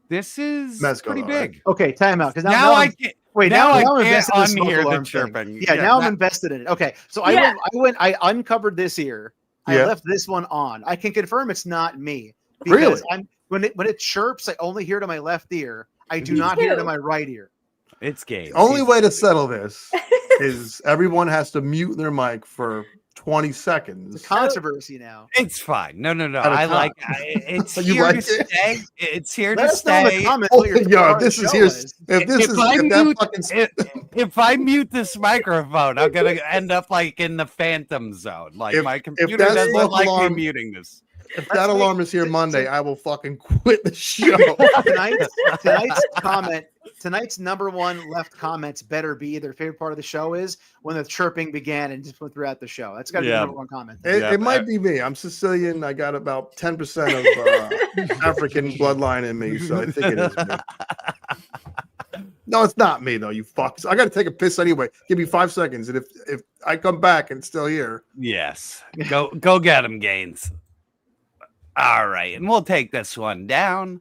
This is Mezco, pretty right? big. Okay, time out. Because now I can't. Wait, now I'm I invested can't in the unhear smoke the alarm chirping. thing. Yeah, I'm invested in it. Okay, so I uncovered this ear. I left this one on. I can confirm it's not me. Because when it chirps, I only hear it in my left ear. I do not hear it in my right ear. It's gay. Only way to settle this is everyone has to mute their mic for 20 seconds. It's a controversy now. It's fine. No. I like it's You here like to it? stay. It's here Let to us know in the stay. comments what your favorite this is show here. is. If this is I if knew- that fucking if I mute this microphone, I'm gonna end up like in the Phantom Zone. Like my computer that doesn't smoke like me alarm- muting this. If that alarm is here Monday, I will fucking quit the show. Tonight's number one left comments better be their favorite part of the show is when the chirping began and just went throughout the show. That's got to be the number one comment. It might be me. I'm Sicilian. I got about 10% of African bloodline in me, so I think it is me. No, it's not me though. You fucks. I got to take a piss anyway. Give me 5 seconds, and if I come back and it's still here, yes, go get him, Gaines. All right, and we'll take this one down,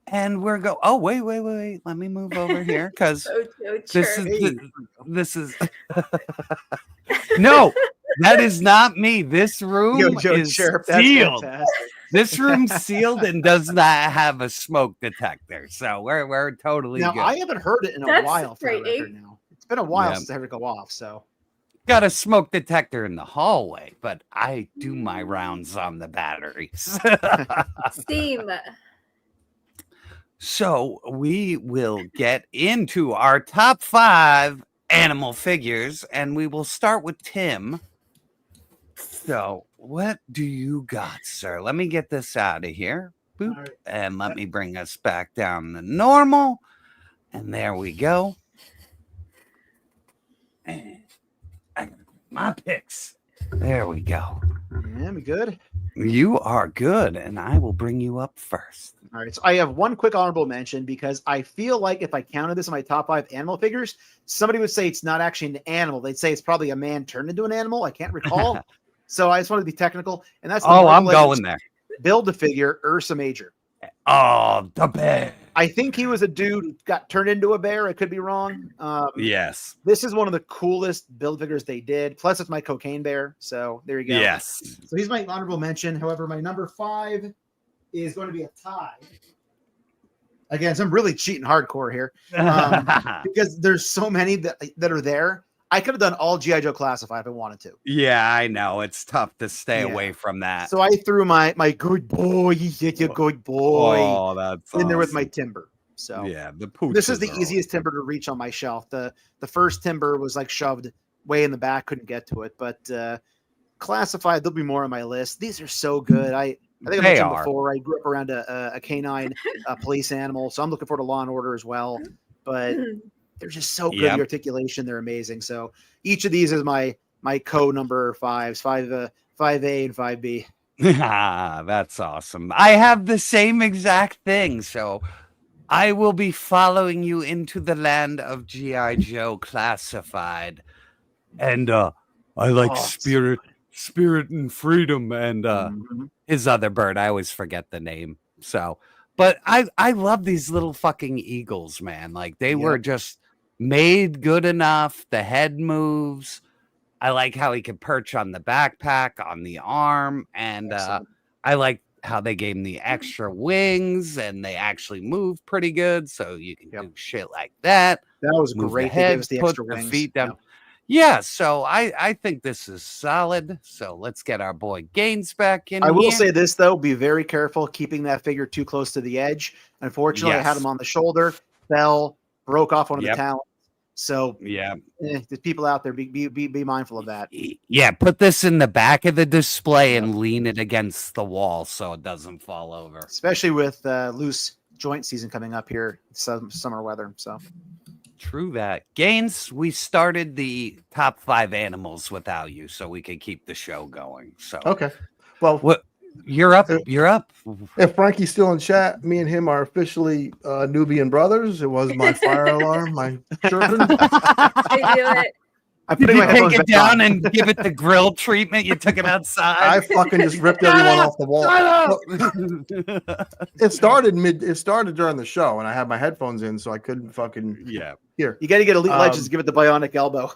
and we're go. Oh wait. Let me move over here because this is no, that is not me. This room is sealed. This room's sealed and does not have a smoke detector, so we're totally now. Good. I haven't heard it in a while. For the record now, it's been a while since I heard it go off. So. Got a smoke detector in the hallway, but I do my rounds on the batteries. Steam. So we will get into our top 5 animal figures, and we will start with Tim. So what do you got, sir? Let me get this out of here. Boop. Right. And let me bring us back down to normal. And there we go. And my picks. There we go. Yeah, we good? You are good, and I will bring you up first. All right, so I have one quick honorable mention because I feel like if I counted this in my top 5 animal figures, somebody would say it's not actually an animal. They'd say it's probably a man turned into an animal. I can't recall. So I just wanted to be technical, and that's I'm going there. Build-A-Figure Ursa Major. Oh, the bear. I think he was a dude who got turned into a bear. I could be wrong. Yes. This is one of the coolest build figures they did. Plus, it's my cocaine bear. So there you go. Yes. So he's my honorable mention. However, my number 5 is going to be a tie. Again, so I'm really cheating hardcore here because there's so many that are there. I could have done all G.I. Joe Classified if I wanted to. Yeah, I know. It's tough to stay away from that. So I threw my good boy, good boy, that's in there with my timber. So yeah, this is the easiest timber to reach on my shelf. The first timber was like shoved way in the back, couldn't get to it. But Classified, there'll be more on my list. These are so good. I think I mentioned before, I grew up around a canine police animal, so I'm looking forward to Law and Order as well. But they're just so good. The articulation, they're amazing. So each of these is my number 5s, 5A and 5B. That's awesome. I have the same exact thing. So I will be following you into the land of G.I. Joe Classified. And I like Spirit and Freedom and his other bird. I always forget the name. So, but I love these little fucking eagles, man. Like they were just made good enough. The head moves. I like how he could perch on the backpack, on the arm, and I like how they gave him the extra wings, and they actually move pretty good, so you can do shit like that. That was great. They gave us the extra put wings. the feet down. Yeah, so I think this is solid. So let's get our boy Gaines back in. I will here. say this though: be very careful keeping that figure too close to the edge. Unfortunately, I had him on the shoulder, fell, broke off one of the talons. So there's people out there. Be mindful of that. Yeah, put this in the back of the display and lean it against the wall so it doesn't fall over. Especially with loose joint season coming up here, summer weather. So true that. Gaines, we started the top 5 animals without you, so we could keep the show going. So okay, well, what? You're up. You're up. If Frankie's still in chat, me and him are officially Nubian brothers. It was my fire alarm, my chirping. I do it. Did you take it down and give it the grill treatment? You took it outside. I fucking just ripped everyone off the wall. It started during the show, and I had my headphones in, so I couldn't fucking hear. You got to get Elite Legends. Give it the bionic elbow.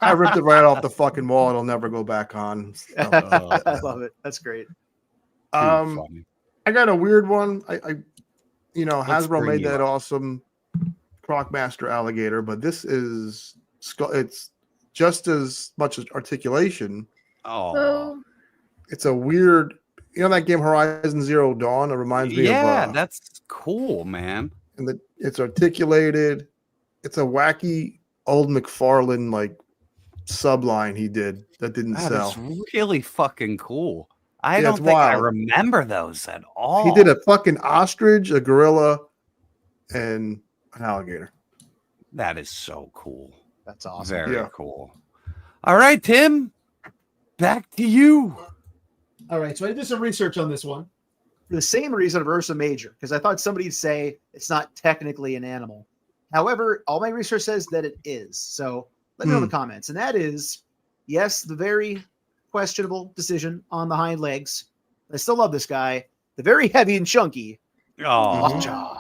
I ripped it right off the fucking wall. It'll never go back on. So. I love it. That's great. I got a weird one. Hasbro made that awesome Crocmaster alligator, but this is it's just as much as articulation. Oh, it's a weird. You know that game Horizon Zero Dawn? It reminds me of. Yeah, that's cool, man. And it's articulated. It's a wacky old Mcfarlane like subline he did that didn't sell. It's really fucking cool. I Yeah, don't it's think I wild. remember those at all. He did a fucking ostrich, a gorilla, and an alligator. That is so cool. That's awesome. Very cool. All right, Tim, back to you. All right, so I did some research on this one. For the same reason of Ursa Major, because I thought somebody'd say it's not technically an animal. However, all my research says that it is. So let me know in the comments. And that is, yes, the very questionable decision on the hind legs. I still love this guy. The very heavy and chunky. Oh,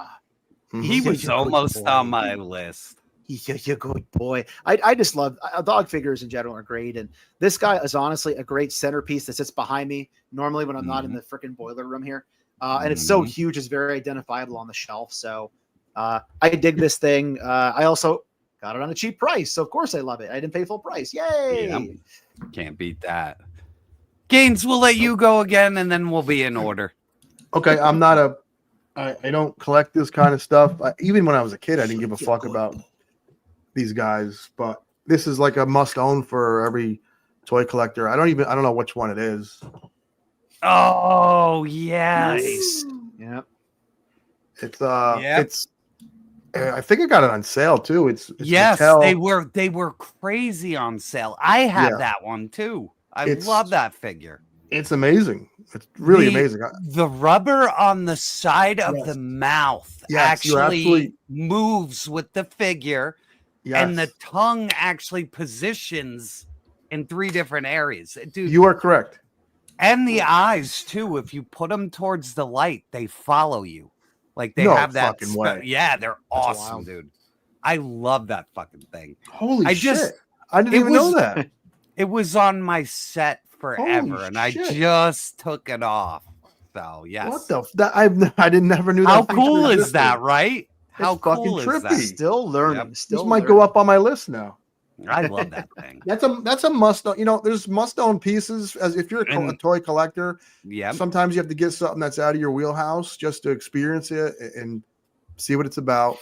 he was almost on my list. He's a good boy. I just love dog figures in general are great. And this guy is honestly a great centerpiece that sits behind me normally when I'm not in the freaking boiler room here. And it's so huge, it's very identifiable on the shelf. So I dig this thing. I also got it on a cheap price. So of course I love it. I didn't pay full price. Yay. Yeah, can't beat that. Gaines, we'll let you go again and then we'll be in order. Okay, I'm not I don't collect this kind of stuff. Even when I was a kid, I didn't give a fuck about these guys, but this is like a must own for every toy collector. I don't know which one it is. Oh, yes. Yep. It's I think I got it on sale too. It's yes, Mattel. they were crazy on sale. I have that one too. I love that figure. It's amazing. It's really amazing. The rubber on the side of the mouth actually moves with the figure, and the tongue actually positions in 3 different areas. Dude, you are correct. And the eyes too. If you put them towards the light, they follow you. Like they have that fucking way. Yeah, they're awesome, dude. I love that fucking thing. Holy shit. I didn't even know that. It was on my set forever, Holy and I shit. just took it off. So yes. What the I never knew that. How feature cool is existed. that, right? How It's fucking cool is trippy. that? Still learning. Yep. This might go up on my list now. I love that thing. That's a must. There's must own pieces. As if you're a toy collector, sometimes you have to get something that's out of your wheelhouse just to experience it and see what it's about.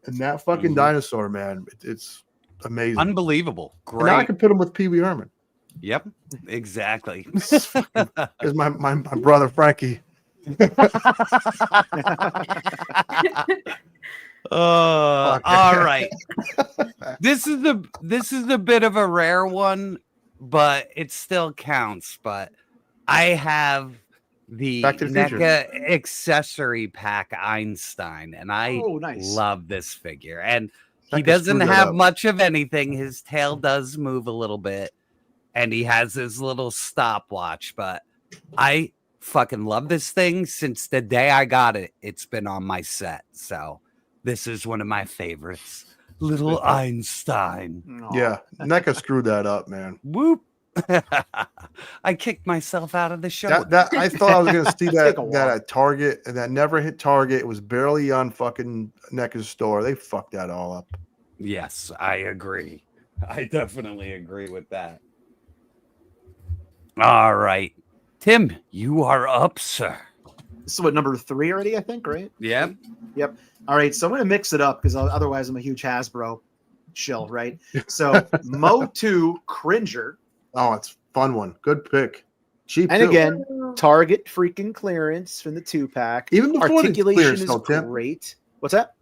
And that fucking dinosaur, man, it's amazing, Unbelievable, great. And now I can put him with Pee Wee Herman. Yep, exactly. Is my brother Frankie. All right. This is a bit of a rare one, but it still counts. But I have the NECA accessory pack Einstein, and I love this figure. And he doesn't have much of anything. His tail does move a little bit, and he has his little stopwatch. But I fucking love this thing. Since the day I got it, it's been on my set. So this is one of my favorites. Little Einstein. Yeah, NECA screwed that up, man. Whoop. I kicked myself out of the show. That I thought I was going to see that at Target, and that never hit Target. It was barely on fucking NECA's store. They fucked that all up. Yes, I agree. I definitely agree with that. All right. Tim, you are up, sir. This is what, number 3 already, I think, right? Yep. Yep. All right, so I'm going to mix it up because otherwise I'm a huge Hasbro shill, right? So Mo 2 Cringer. Oh, it's a fun one. Good pick. Cheap, and too. Again, Target freaking clearance from the 2-pack. Even before articulation the clearance, is though, Tim. great. What's that?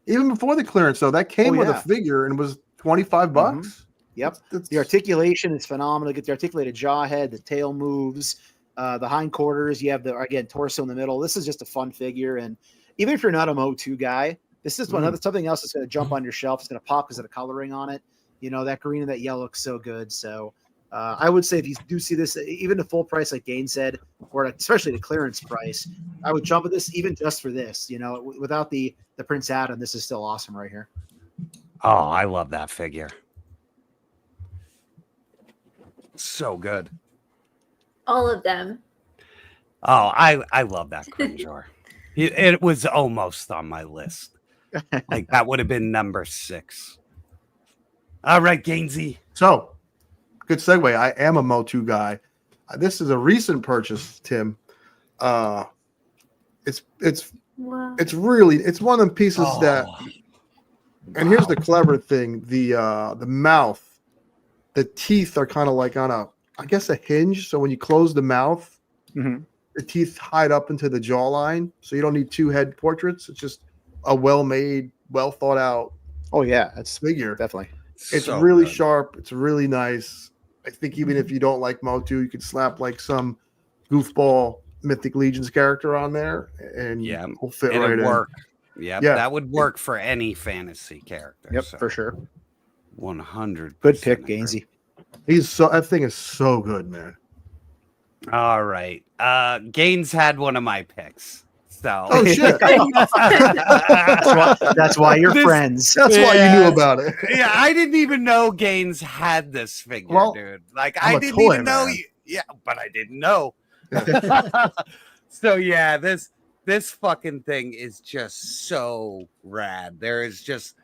Even before the clearance, though, that came with a figure and was $25 bucks. Yep. The articulation is phenomenal. Get the articulated jaw head, the tail moves, the hindquarters. You have torso in the middle. This is just a fun figure. And even if you're not a Mo 2 guy, this is something else that's going to jump on your shelf. It's going to pop because of the coloring on it. You know, that green and that yellow looks so good. So I would say if you do see this, even the full price, like Gaines said, or especially the clearance price, I would jump at this even just for this. You know, without the Prince Adam, this is still awesome right here. Oh, I love that figure. So good. All of them. Oh, I love that Cringer. It was almost on my list. Like that would have been number 6. All right, Gainesy. So, good segue. I am a Mo 2 guy. This is a recent purchase, Tim. It's one of them pieces that And here's the clever thing: the mouth, the teeth are kind of like on I guess a hinge. So when you close the mouth, the teeth hide up into the jawline. So you don't need two head portraits. It's just a well-made, well thought out. Oh yeah, that's figure. Definitely. It's So really good. sharp. It's really nice. I think even if you don't like Motu, you could slap like some goofball Mythic Legions character on there, and it'll fit It'll right work. in. Yep, Yeah, that would work for any fantasy character. Yep, so. for sure. 100. Good pick, Gainsey. That thing is so good, man. All right. Gaines had one of my picks. So Oh shit. that's why you're friends. That's why you knew about it. Yeah, I didn't even know Gaines had this figure, dude. Like I'm I a didn't toy even know man. yeah, but I didn't know. So yeah, this fucking thing is just so rad. There is just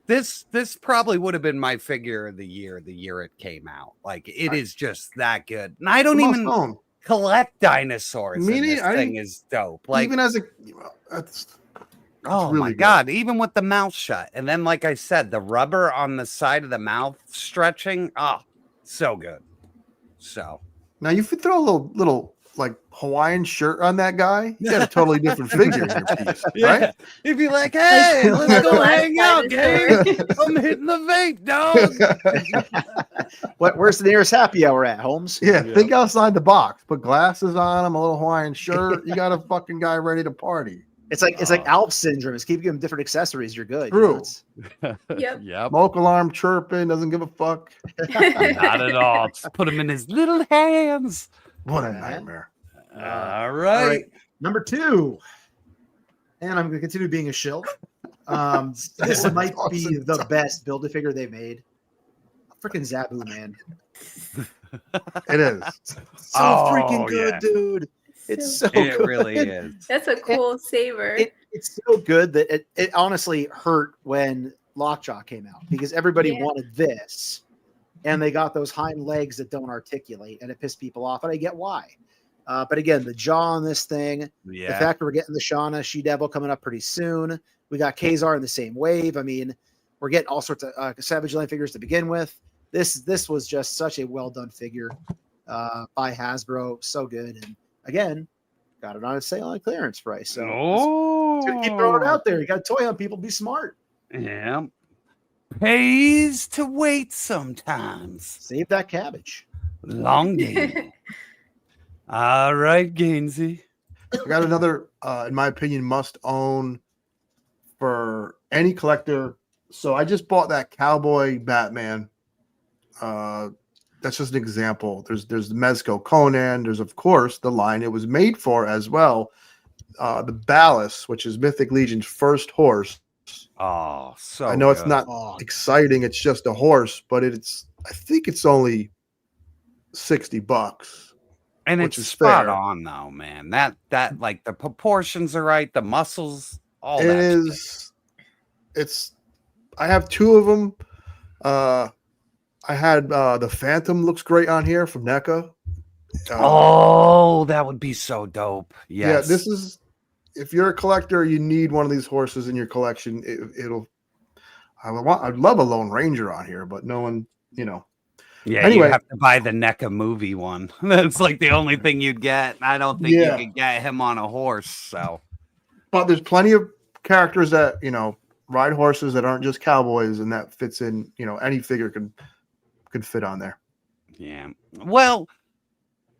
this probably would have been my figure of the year it came out. Like it is just that good. And I don't even collect dinosaurs. And this thing is dope. Like even as a oh really my good. god, even with the mouth shut. And then like I said, the rubber on the side of the mouth stretching. Oh, so good. So now you could throw a little like Hawaiian shirt on that guy. You got a totally different figure in your piece, right? He'd be like, hey, let's go hang out, Gabe. I'm hitting the vape, dog. Where's the nearest happy hour at, Holmes? Yeah, think outside the box. Put glasses on him, a little Hawaiian shirt. You got a fucking guy ready to party. It's like Alp syndrome. It's keep giving him different accessories. You're good. True. Yep. Smoke alarm chirping, doesn't give a fuck. Not at all. Just put him in his little hands. What a nightmare. All right. Number 2. And I'm going to continue being a shill. This might be the best Build-A-Figure they made. Freaking Zabu, man. It is. So freaking good, dude. It's so It good. really is. That's a cool saver. It's so good that it honestly hurt when Lockjaw came out because everybody wanted this. And they got those hind legs that don't articulate, and it pissed people off. And I get why. But again, the jaw on this thing, the fact that we're getting the Shauna She-Devil coming up pretty soon. We got Kazar in the same wave. I mean, we're getting all sorts of Savage Land figures to begin with. This was just such a well-done figure by Hasbro. So good. And again, got it on a sale on clearance price. So just keep throwing it out there. You got a toy on people. Be smart. Yeah. Pays to wait sometimes. Save that cabbage. Long game. All right, Gainsey. I got another, in my opinion, must own for any collector. So I just bought that Cowboy Batman. That's just an example. There's the Mezco Conan. There's of course the line it was made for as well. The Ballast, which is Mythic Legion's first horse. Oh, so I know it's not exciting. It's just a horse, but I think it's only $60. And which it's is spot fair. on though, man. That like the proportions are right, the muscles, all It that. is. It's. I have 2 of them. I had the Phantom looks great on here from NECA. Oh, that would be so dope. Yes. Yeah, this is. If you're a collector, you need one of these horses in your collection. I'd love a Lone Ranger on here, but no one, Yeah, Anyway, you have to buy the NECA movie one. That's like the only thing you'd get. I don't think you could get him on a horse. So, but there's plenty of characters that ride horses that aren't just cowboys, and that fits in. Any figure could fit on there. yeah. Well,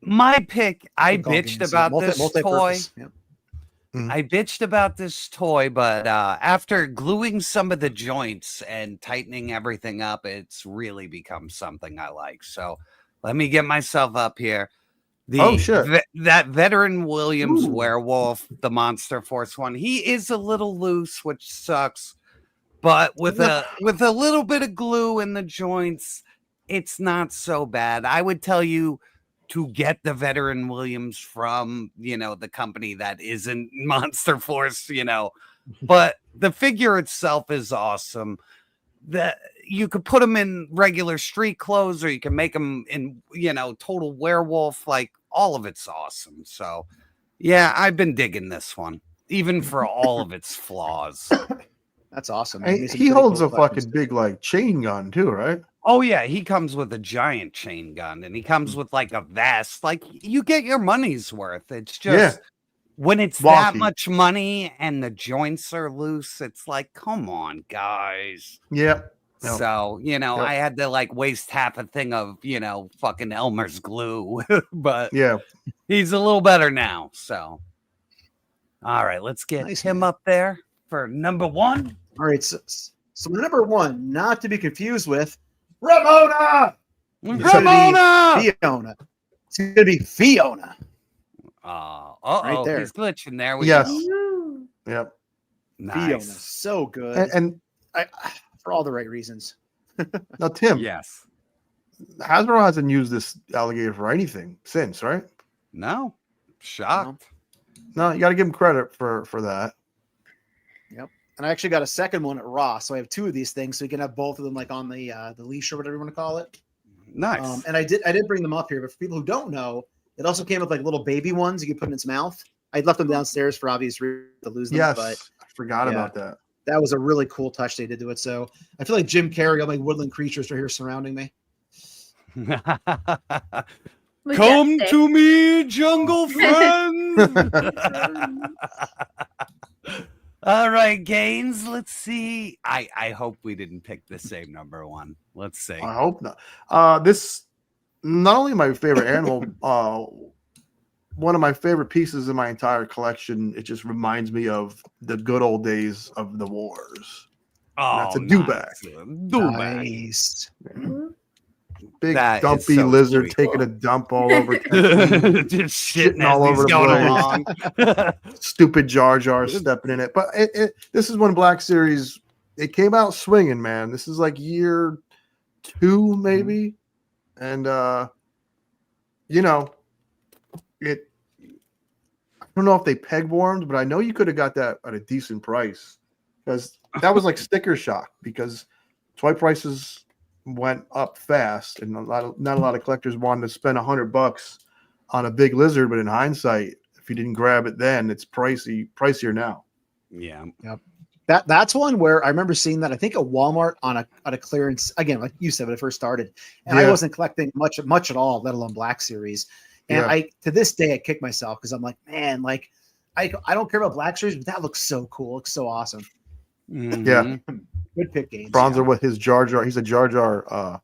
my pick. I bitched games, about yeah. this toy. Multi-purpose, yeah. I bitched about this toy, but after gluing some of the joints and tightening everything up, it's really become something I like. So let me get myself up here. That Veteran Williams werewolf, the Monster Force one, he is a little loose, which sucks. But with a little bit of glue in the joints, it's not so bad. I would tell you to get the Veteran Williams from, the company that isn't Monster Force, but the figure itself is awesome. That you could put them in regular street clothes, or you can make them in, total werewolf, like all of it's awesome. So yeah, I've been digging this one, even for all of its flaws. That's awesome. And he holds a fucking big like chain gun too, right? Oh yeah, he comes with a giant chain gun, and he comes with like a vest. Like you get your money's worth. It's just when it's that Wonky. much money and the joints are loose, it's like, come on, guys. Yep. So, I had to like waste half a thing of, fucking Elmer's glue, but yeah, he's a little better now. So, all right, let's get him up there for number one. All right. So number one, not to be confused with Ramona. Ramona! Fiona. It's going to be Fiona. Right there. He's glitching there. Yes. Yep. Nice. Fiona, so good. And for all the right reasons. Now, Tim. Yes. Hasbro hasn't used this alligator for anything since, right? No. Shocked. No, you got to give him credit for that. Yep. And I actually got a second one at Ross, so I have two of these things, so you can have both of them like on the leash or whatever you want to call it. Nice. And I did bring them up here, but for people who don't know, it also came with like little baby ones you can put in its mouth. I left them downstairs for obvious reasons to lose them. Yes, but I forgot about that. That was a really cool touch they did to it. So I feel like Jim Carrey, all my woodland creatures are here surrounding me. Come to me, jungle friends. All right, Gaines, let's see. I hope we didn't pick the same number one. Let's see. I hope not. This not only my favorite animal, one of my favorite pieces in my entire collection. It just reminds me of the good old days of the wars. Oh, that's a dewback. Nice. Big That is dumpy so lizard sweet. taking a dump all over, just shitting all as over he's the going place. along. Stupid Jar Jar stepping in it. But this is when Black Series, it came out swinging, man. This is like year 2 maybe, and it. I don't know if they peg warmed, but I know you could have got that at a decent price because that was like sticker shock because toy prices went up fast, and not a lot of collectors wanted to spend $100 on a big lizard. But in hindsight, if you didn't grab it then, it's pricier now. Yeah. Yep. That's one where I remember seeing that I think at Walmart on a clearance again, like you said when it first started, and I wasn't collecting much at all, let alone Black Series. And I to this day I kick myself because I'm like, man, like I don't care about Black Series, but that looks so cool, looks so awesome. Mm-hmm. Yeah. Good pick, Games. Bronzer with his Jar Jar. He's a Jar Jar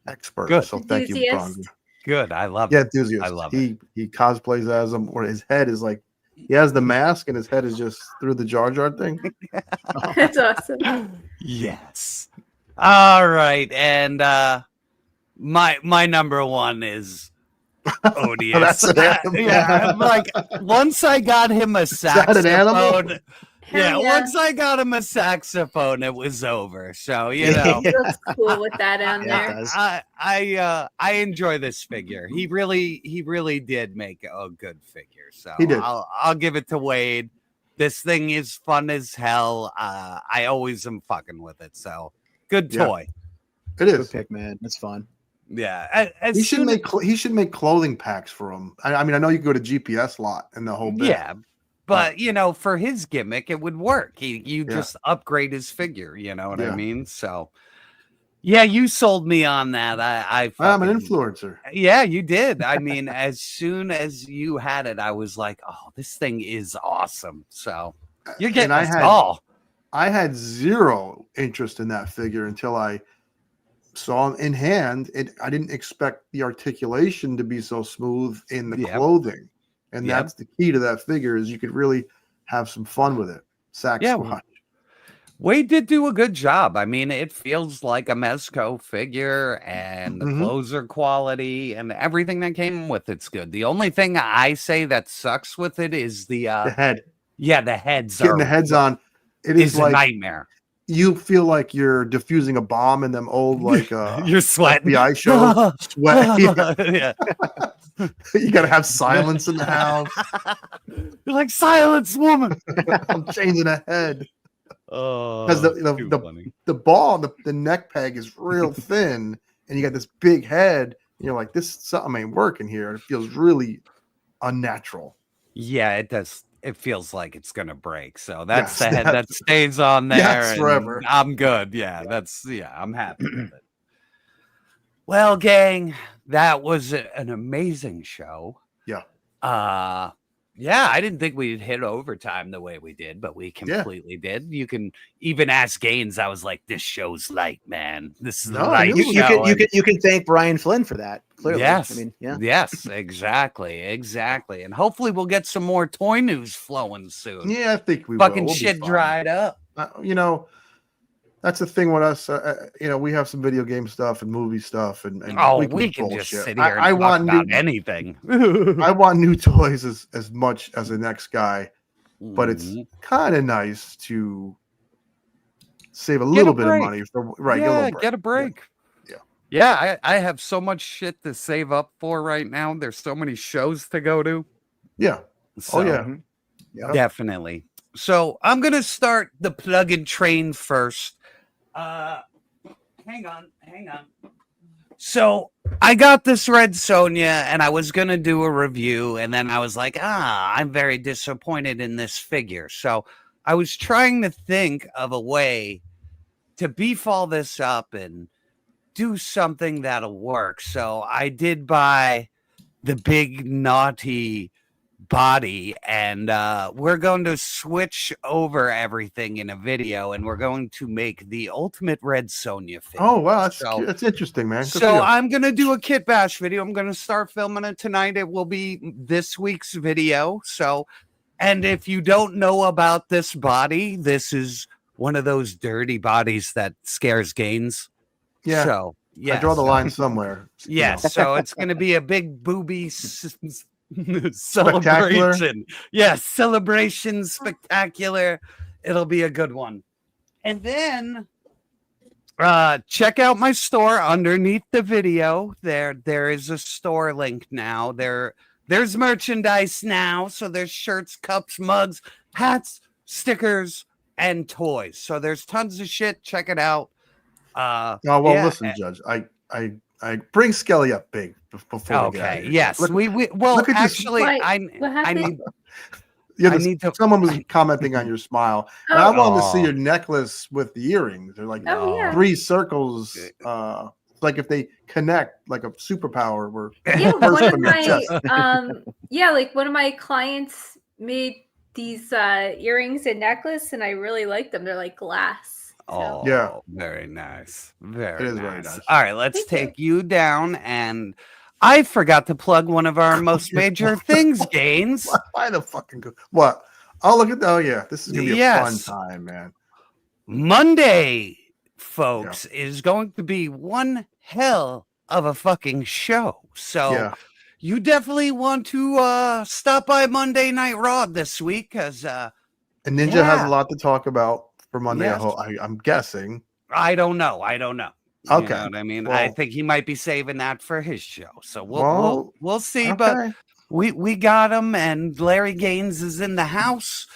expert. Good. So thank you, Bronzer. Good. I love Yeah, it. enthusiast. I love it. He cosplays as him, or his head is like he has the mask and his head is just through the Jar Jar thing. That's awesome. Yes. All right, and my number one is Odious. I'm like, once I got him a that an animal? saxophone. Yeah, once I got him a saxophone, it was over. So He looks cool with that on there. I enjoy this figure. He really did make a good figure. So He did. I'll give it to Wade. This thing is fun as hell. I always am fucking with it. So good toy. It is. Good pick, man. It's fun. Yeah, He should make clothing packs for him. I mean, I know you go to GPS lot and the whole bit. Yeah, but for his gimmick, it would work. You just upgrade his figure. You know what I mean? So, yeah, you sold me on that. I'm an influencer. Yeah, you did. I mean, as soon as you had it, I was like, oh, this thing is awesome. So you're getting us all. I had zero interest in that figure until I saw him in hand. I didn't expect the articulation to be so smooth in the clothing. And that's the key to that figure is you could really have some fun with it. Squatch. Wade did do a good job. I mean, it feels like a Mezco figure, and the clothes are quality, and everything that came with it's good. The only thing I say that sucks with it is the head. Yeah, the heads. Getting the heads on. It is a like nightmare. You feel like you're diffusing a bomb in them old you're sweating. FBI show. Sweat. Yeah. You gotta have silence in the house. You're like, silence, woman. I'm changing a head. Oh, because the ball, the neck peg is real thin, and you got this big head. And you're like, something ain't working here. It feels really unnatural. Yeah, it does. it feels like it's gonna break. So that's Yes, the head that stays on there. Yes, and forever. I'm good. Yeah, I'm happy with it. Well, gang, that was an amazing show. Yeah. Yeah, I didn't think we'd hit overtime the way we did, but we completely did. You can even ask Gaines. I was like, "This show's light, man. This is a light show." You can thank Brian Flynn for that. Clearly, Yes, I mean, yeah, yes, exactly, and hopefully we'll get some more toy news flowing soon. Yeah, I think we fucking will. We'll shit dried up. You know, that's the thing with us. You know, we have some video game stuff and movie stuff, and we can just sit here and talk about anything. I want new toys as much as the next guy, but it's kind of nice to save a little bit of money for get a break. Yeah, I have so much shit to save up for right now. There's so many shows to go to. Yeah. So, definitely. So I'm gonna start the plug and train first. Hang on. So I got this Red Sonja and I was gonna do a review, and then I was like, I'm very disappointed in this figure. So I was trying to think of a way to beef all this up and do something that'll work. So I did buy the big naughty body, and we're going to switch over everything in a video, and we're going to make the ultimate Red Sonja figure. Oh wow, that's interesting, man. Good So I'm gonna do a Kitbash video. I'm gonna start filming it tonight. It will be this week's video. So, and if you don't know about this body, this is one of those dirty bodies that scares Gaines. Yeah. So I draw the line somewhere. Yes. So it's going to be a big booby celebration. Yes. Celebration spectacular. It'll be a good one. And then check out my store underneath the video. There is a store link now. There's merchandise now. So there's shirts, cups, mugs, hats, stickers, and toys. So there's tons of shit. Check it out. Listen, Judge. I bring Skelly up big before. Okay. Yes. Well, actually, I need. Someone was commenting on your smile, and I wanted to see your necklace with the earrings. They're like 3 circles. Like if they connect, like a superpower. Where like one of my clients made these earrings and necklace, and I really like them. They're like glass. Oh, very nice. Very nice. All right, let's Thank take you down. And I forgot to plug one of our most major things, Gaines. Why the fucking go? What? Oh, look at this is gonna be a fun time, man. Monday, folks, is going to be one hell of a fucking show. So you definitely want to stop by Monday Night Raw this week, because and Ninja has a lot to talk about for Monday. Yes. I'm guessing. I don't know. Okay. You know what I mean? Well, I think he might be saving that for his show. So we'll see. Okay. But we got him, and Larry Gaines is in the house,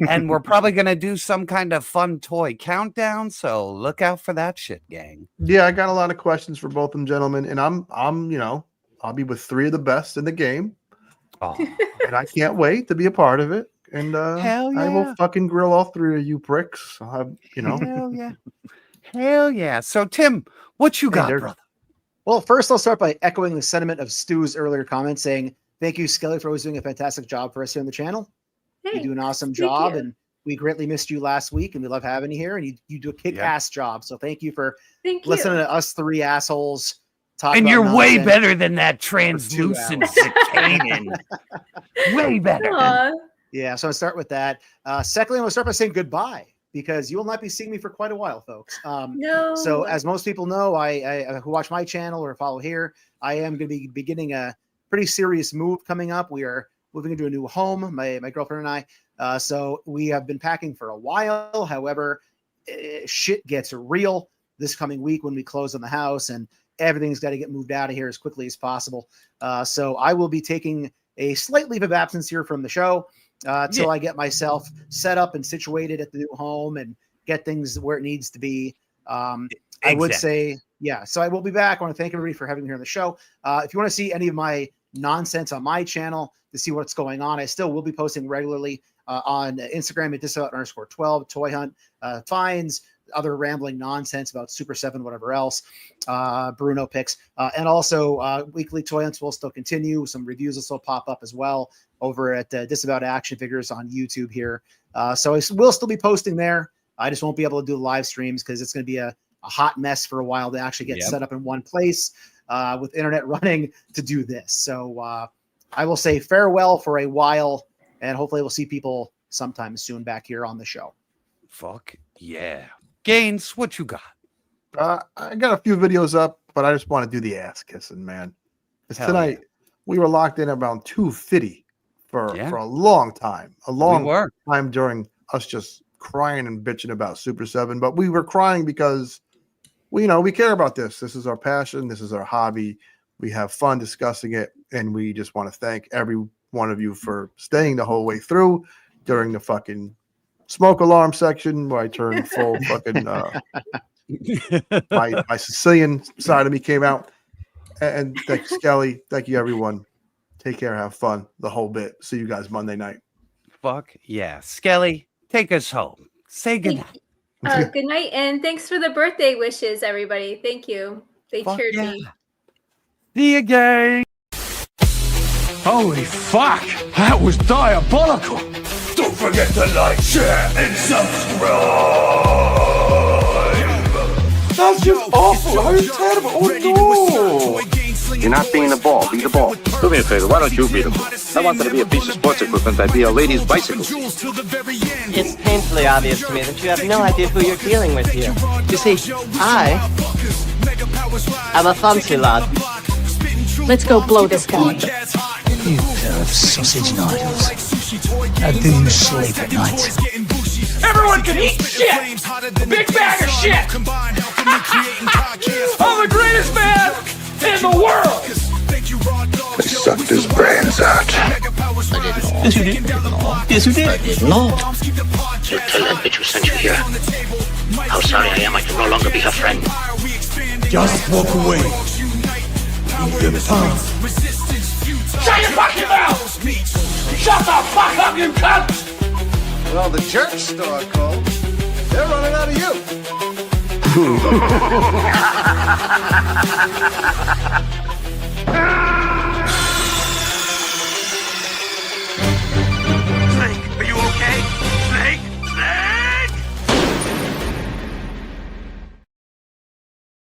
and we're probably gonna do some kind of fun toy countdown. So look out for that shit, gang. Yeah, I got a lot of questions for both them gentlemen, and I'm I'll be with 3 of the best in the game. And I can't wait to be a part of it. And hell yeah. I will fucking grill all 3 of you pricks. I'll have, Hell yeah. So Tim, what you got, brother? Well, first I'll start by echoing the sentiment of Stu's earlier comment, saying thank you, Skelly, for always doing a fantastic job for us here on the channel. You do an awesome job, and we greatly missed you last week, and we love having you here, and you do a kick-ass job. So thank you for listening to us 3 assholes talk. And about you're nonsense way better than that translucent cicadan. Way better. Yeah, so I'll start with that. Secondly, I'm going to start by saying goodbye, because you will not be seeing me for quite a while, folks. No. So as most people know, I who watch my channel or follow here, I am going to be beginning a pretty serious move coming up. We are moving into a new home, my girlfriend and I. So we have been packing for a while. However, shit gets real this coming week when we close on the house, and everything's got to get moved out of here as quickly as possible. So I will be taking a slight leave of absence here from the show till I get myself set up and situated at the new home and get things where it needs to be. I would say, so I will be back. I want to thank everybody for having me here on the show. If you want to see any of my nonsense on my channel to see what's going on. I still will be posting regularly on Instagram at Disavowed_12, Toy Hunt, finds, other rambling nonsense about Super7, whatever else, Bruno picks, and also weekly Toy Hunts will still continue. Some reviews will still pop up as well over at Disavowed Action Figures on YouTube here. So I will still be posting there. I just won't be able to do live streams because it's going to be a hot mess for a while to actually get set up in one place with internet running to do this. So I will say farewell for a while, and hopefully we'll see people sometime soon back here on the show. Fuck yeah. Gaines, what you got? I got a few videos up, but I just want to do the ass kissing, man. Because tonight we were locked in around 250 for a long time. A long time during us just crying and bitching about Super7. But we were crying because we care about this. This is our passion. This is our hobby. We have fun discussing it. And we just want to thank every one of you for staying the whole way through during the fucking smoke alarm section where I turned full fucking my Sicilian side of me came out. And thank you, Skelly. Thank you, everyone. Take care. Have fun. The whole bit. See you guys Monday night. Fuck yeah. Skelly, take us home. Say good night. Good night, and thanks for the birthday wishes, everybody. Thank you. They cheered me. See you again. Holy fuck! That was diabolical! Don't forget to like, share, and subscribe. That's just awful! How terrible! Oh no! You're not being the ball. Be the ball. Do me a favor. Why don't you be the ball? I wanted to be a piece of sports equipment. I'd be a lady's bicycle. It's painfully obvious to me that you have no idea who you're dealing with here. You see, I am a fancy lad. Let's go blow this guy. You pair of sausage noodles. How do you sleep at night? Everyone can eat shit! A big bag of shit! I'm the greatest man in the world! I sucked his brains out. Yes, you did. Yes, you did. I did not. So tell that bitch who sent you here how sorry I am I can no longer be her friend. Just walk away. Leave them time. Shut your fucking mouth! Shut the fuck up, you cunt! Well, the jerk store called. They're running out of you.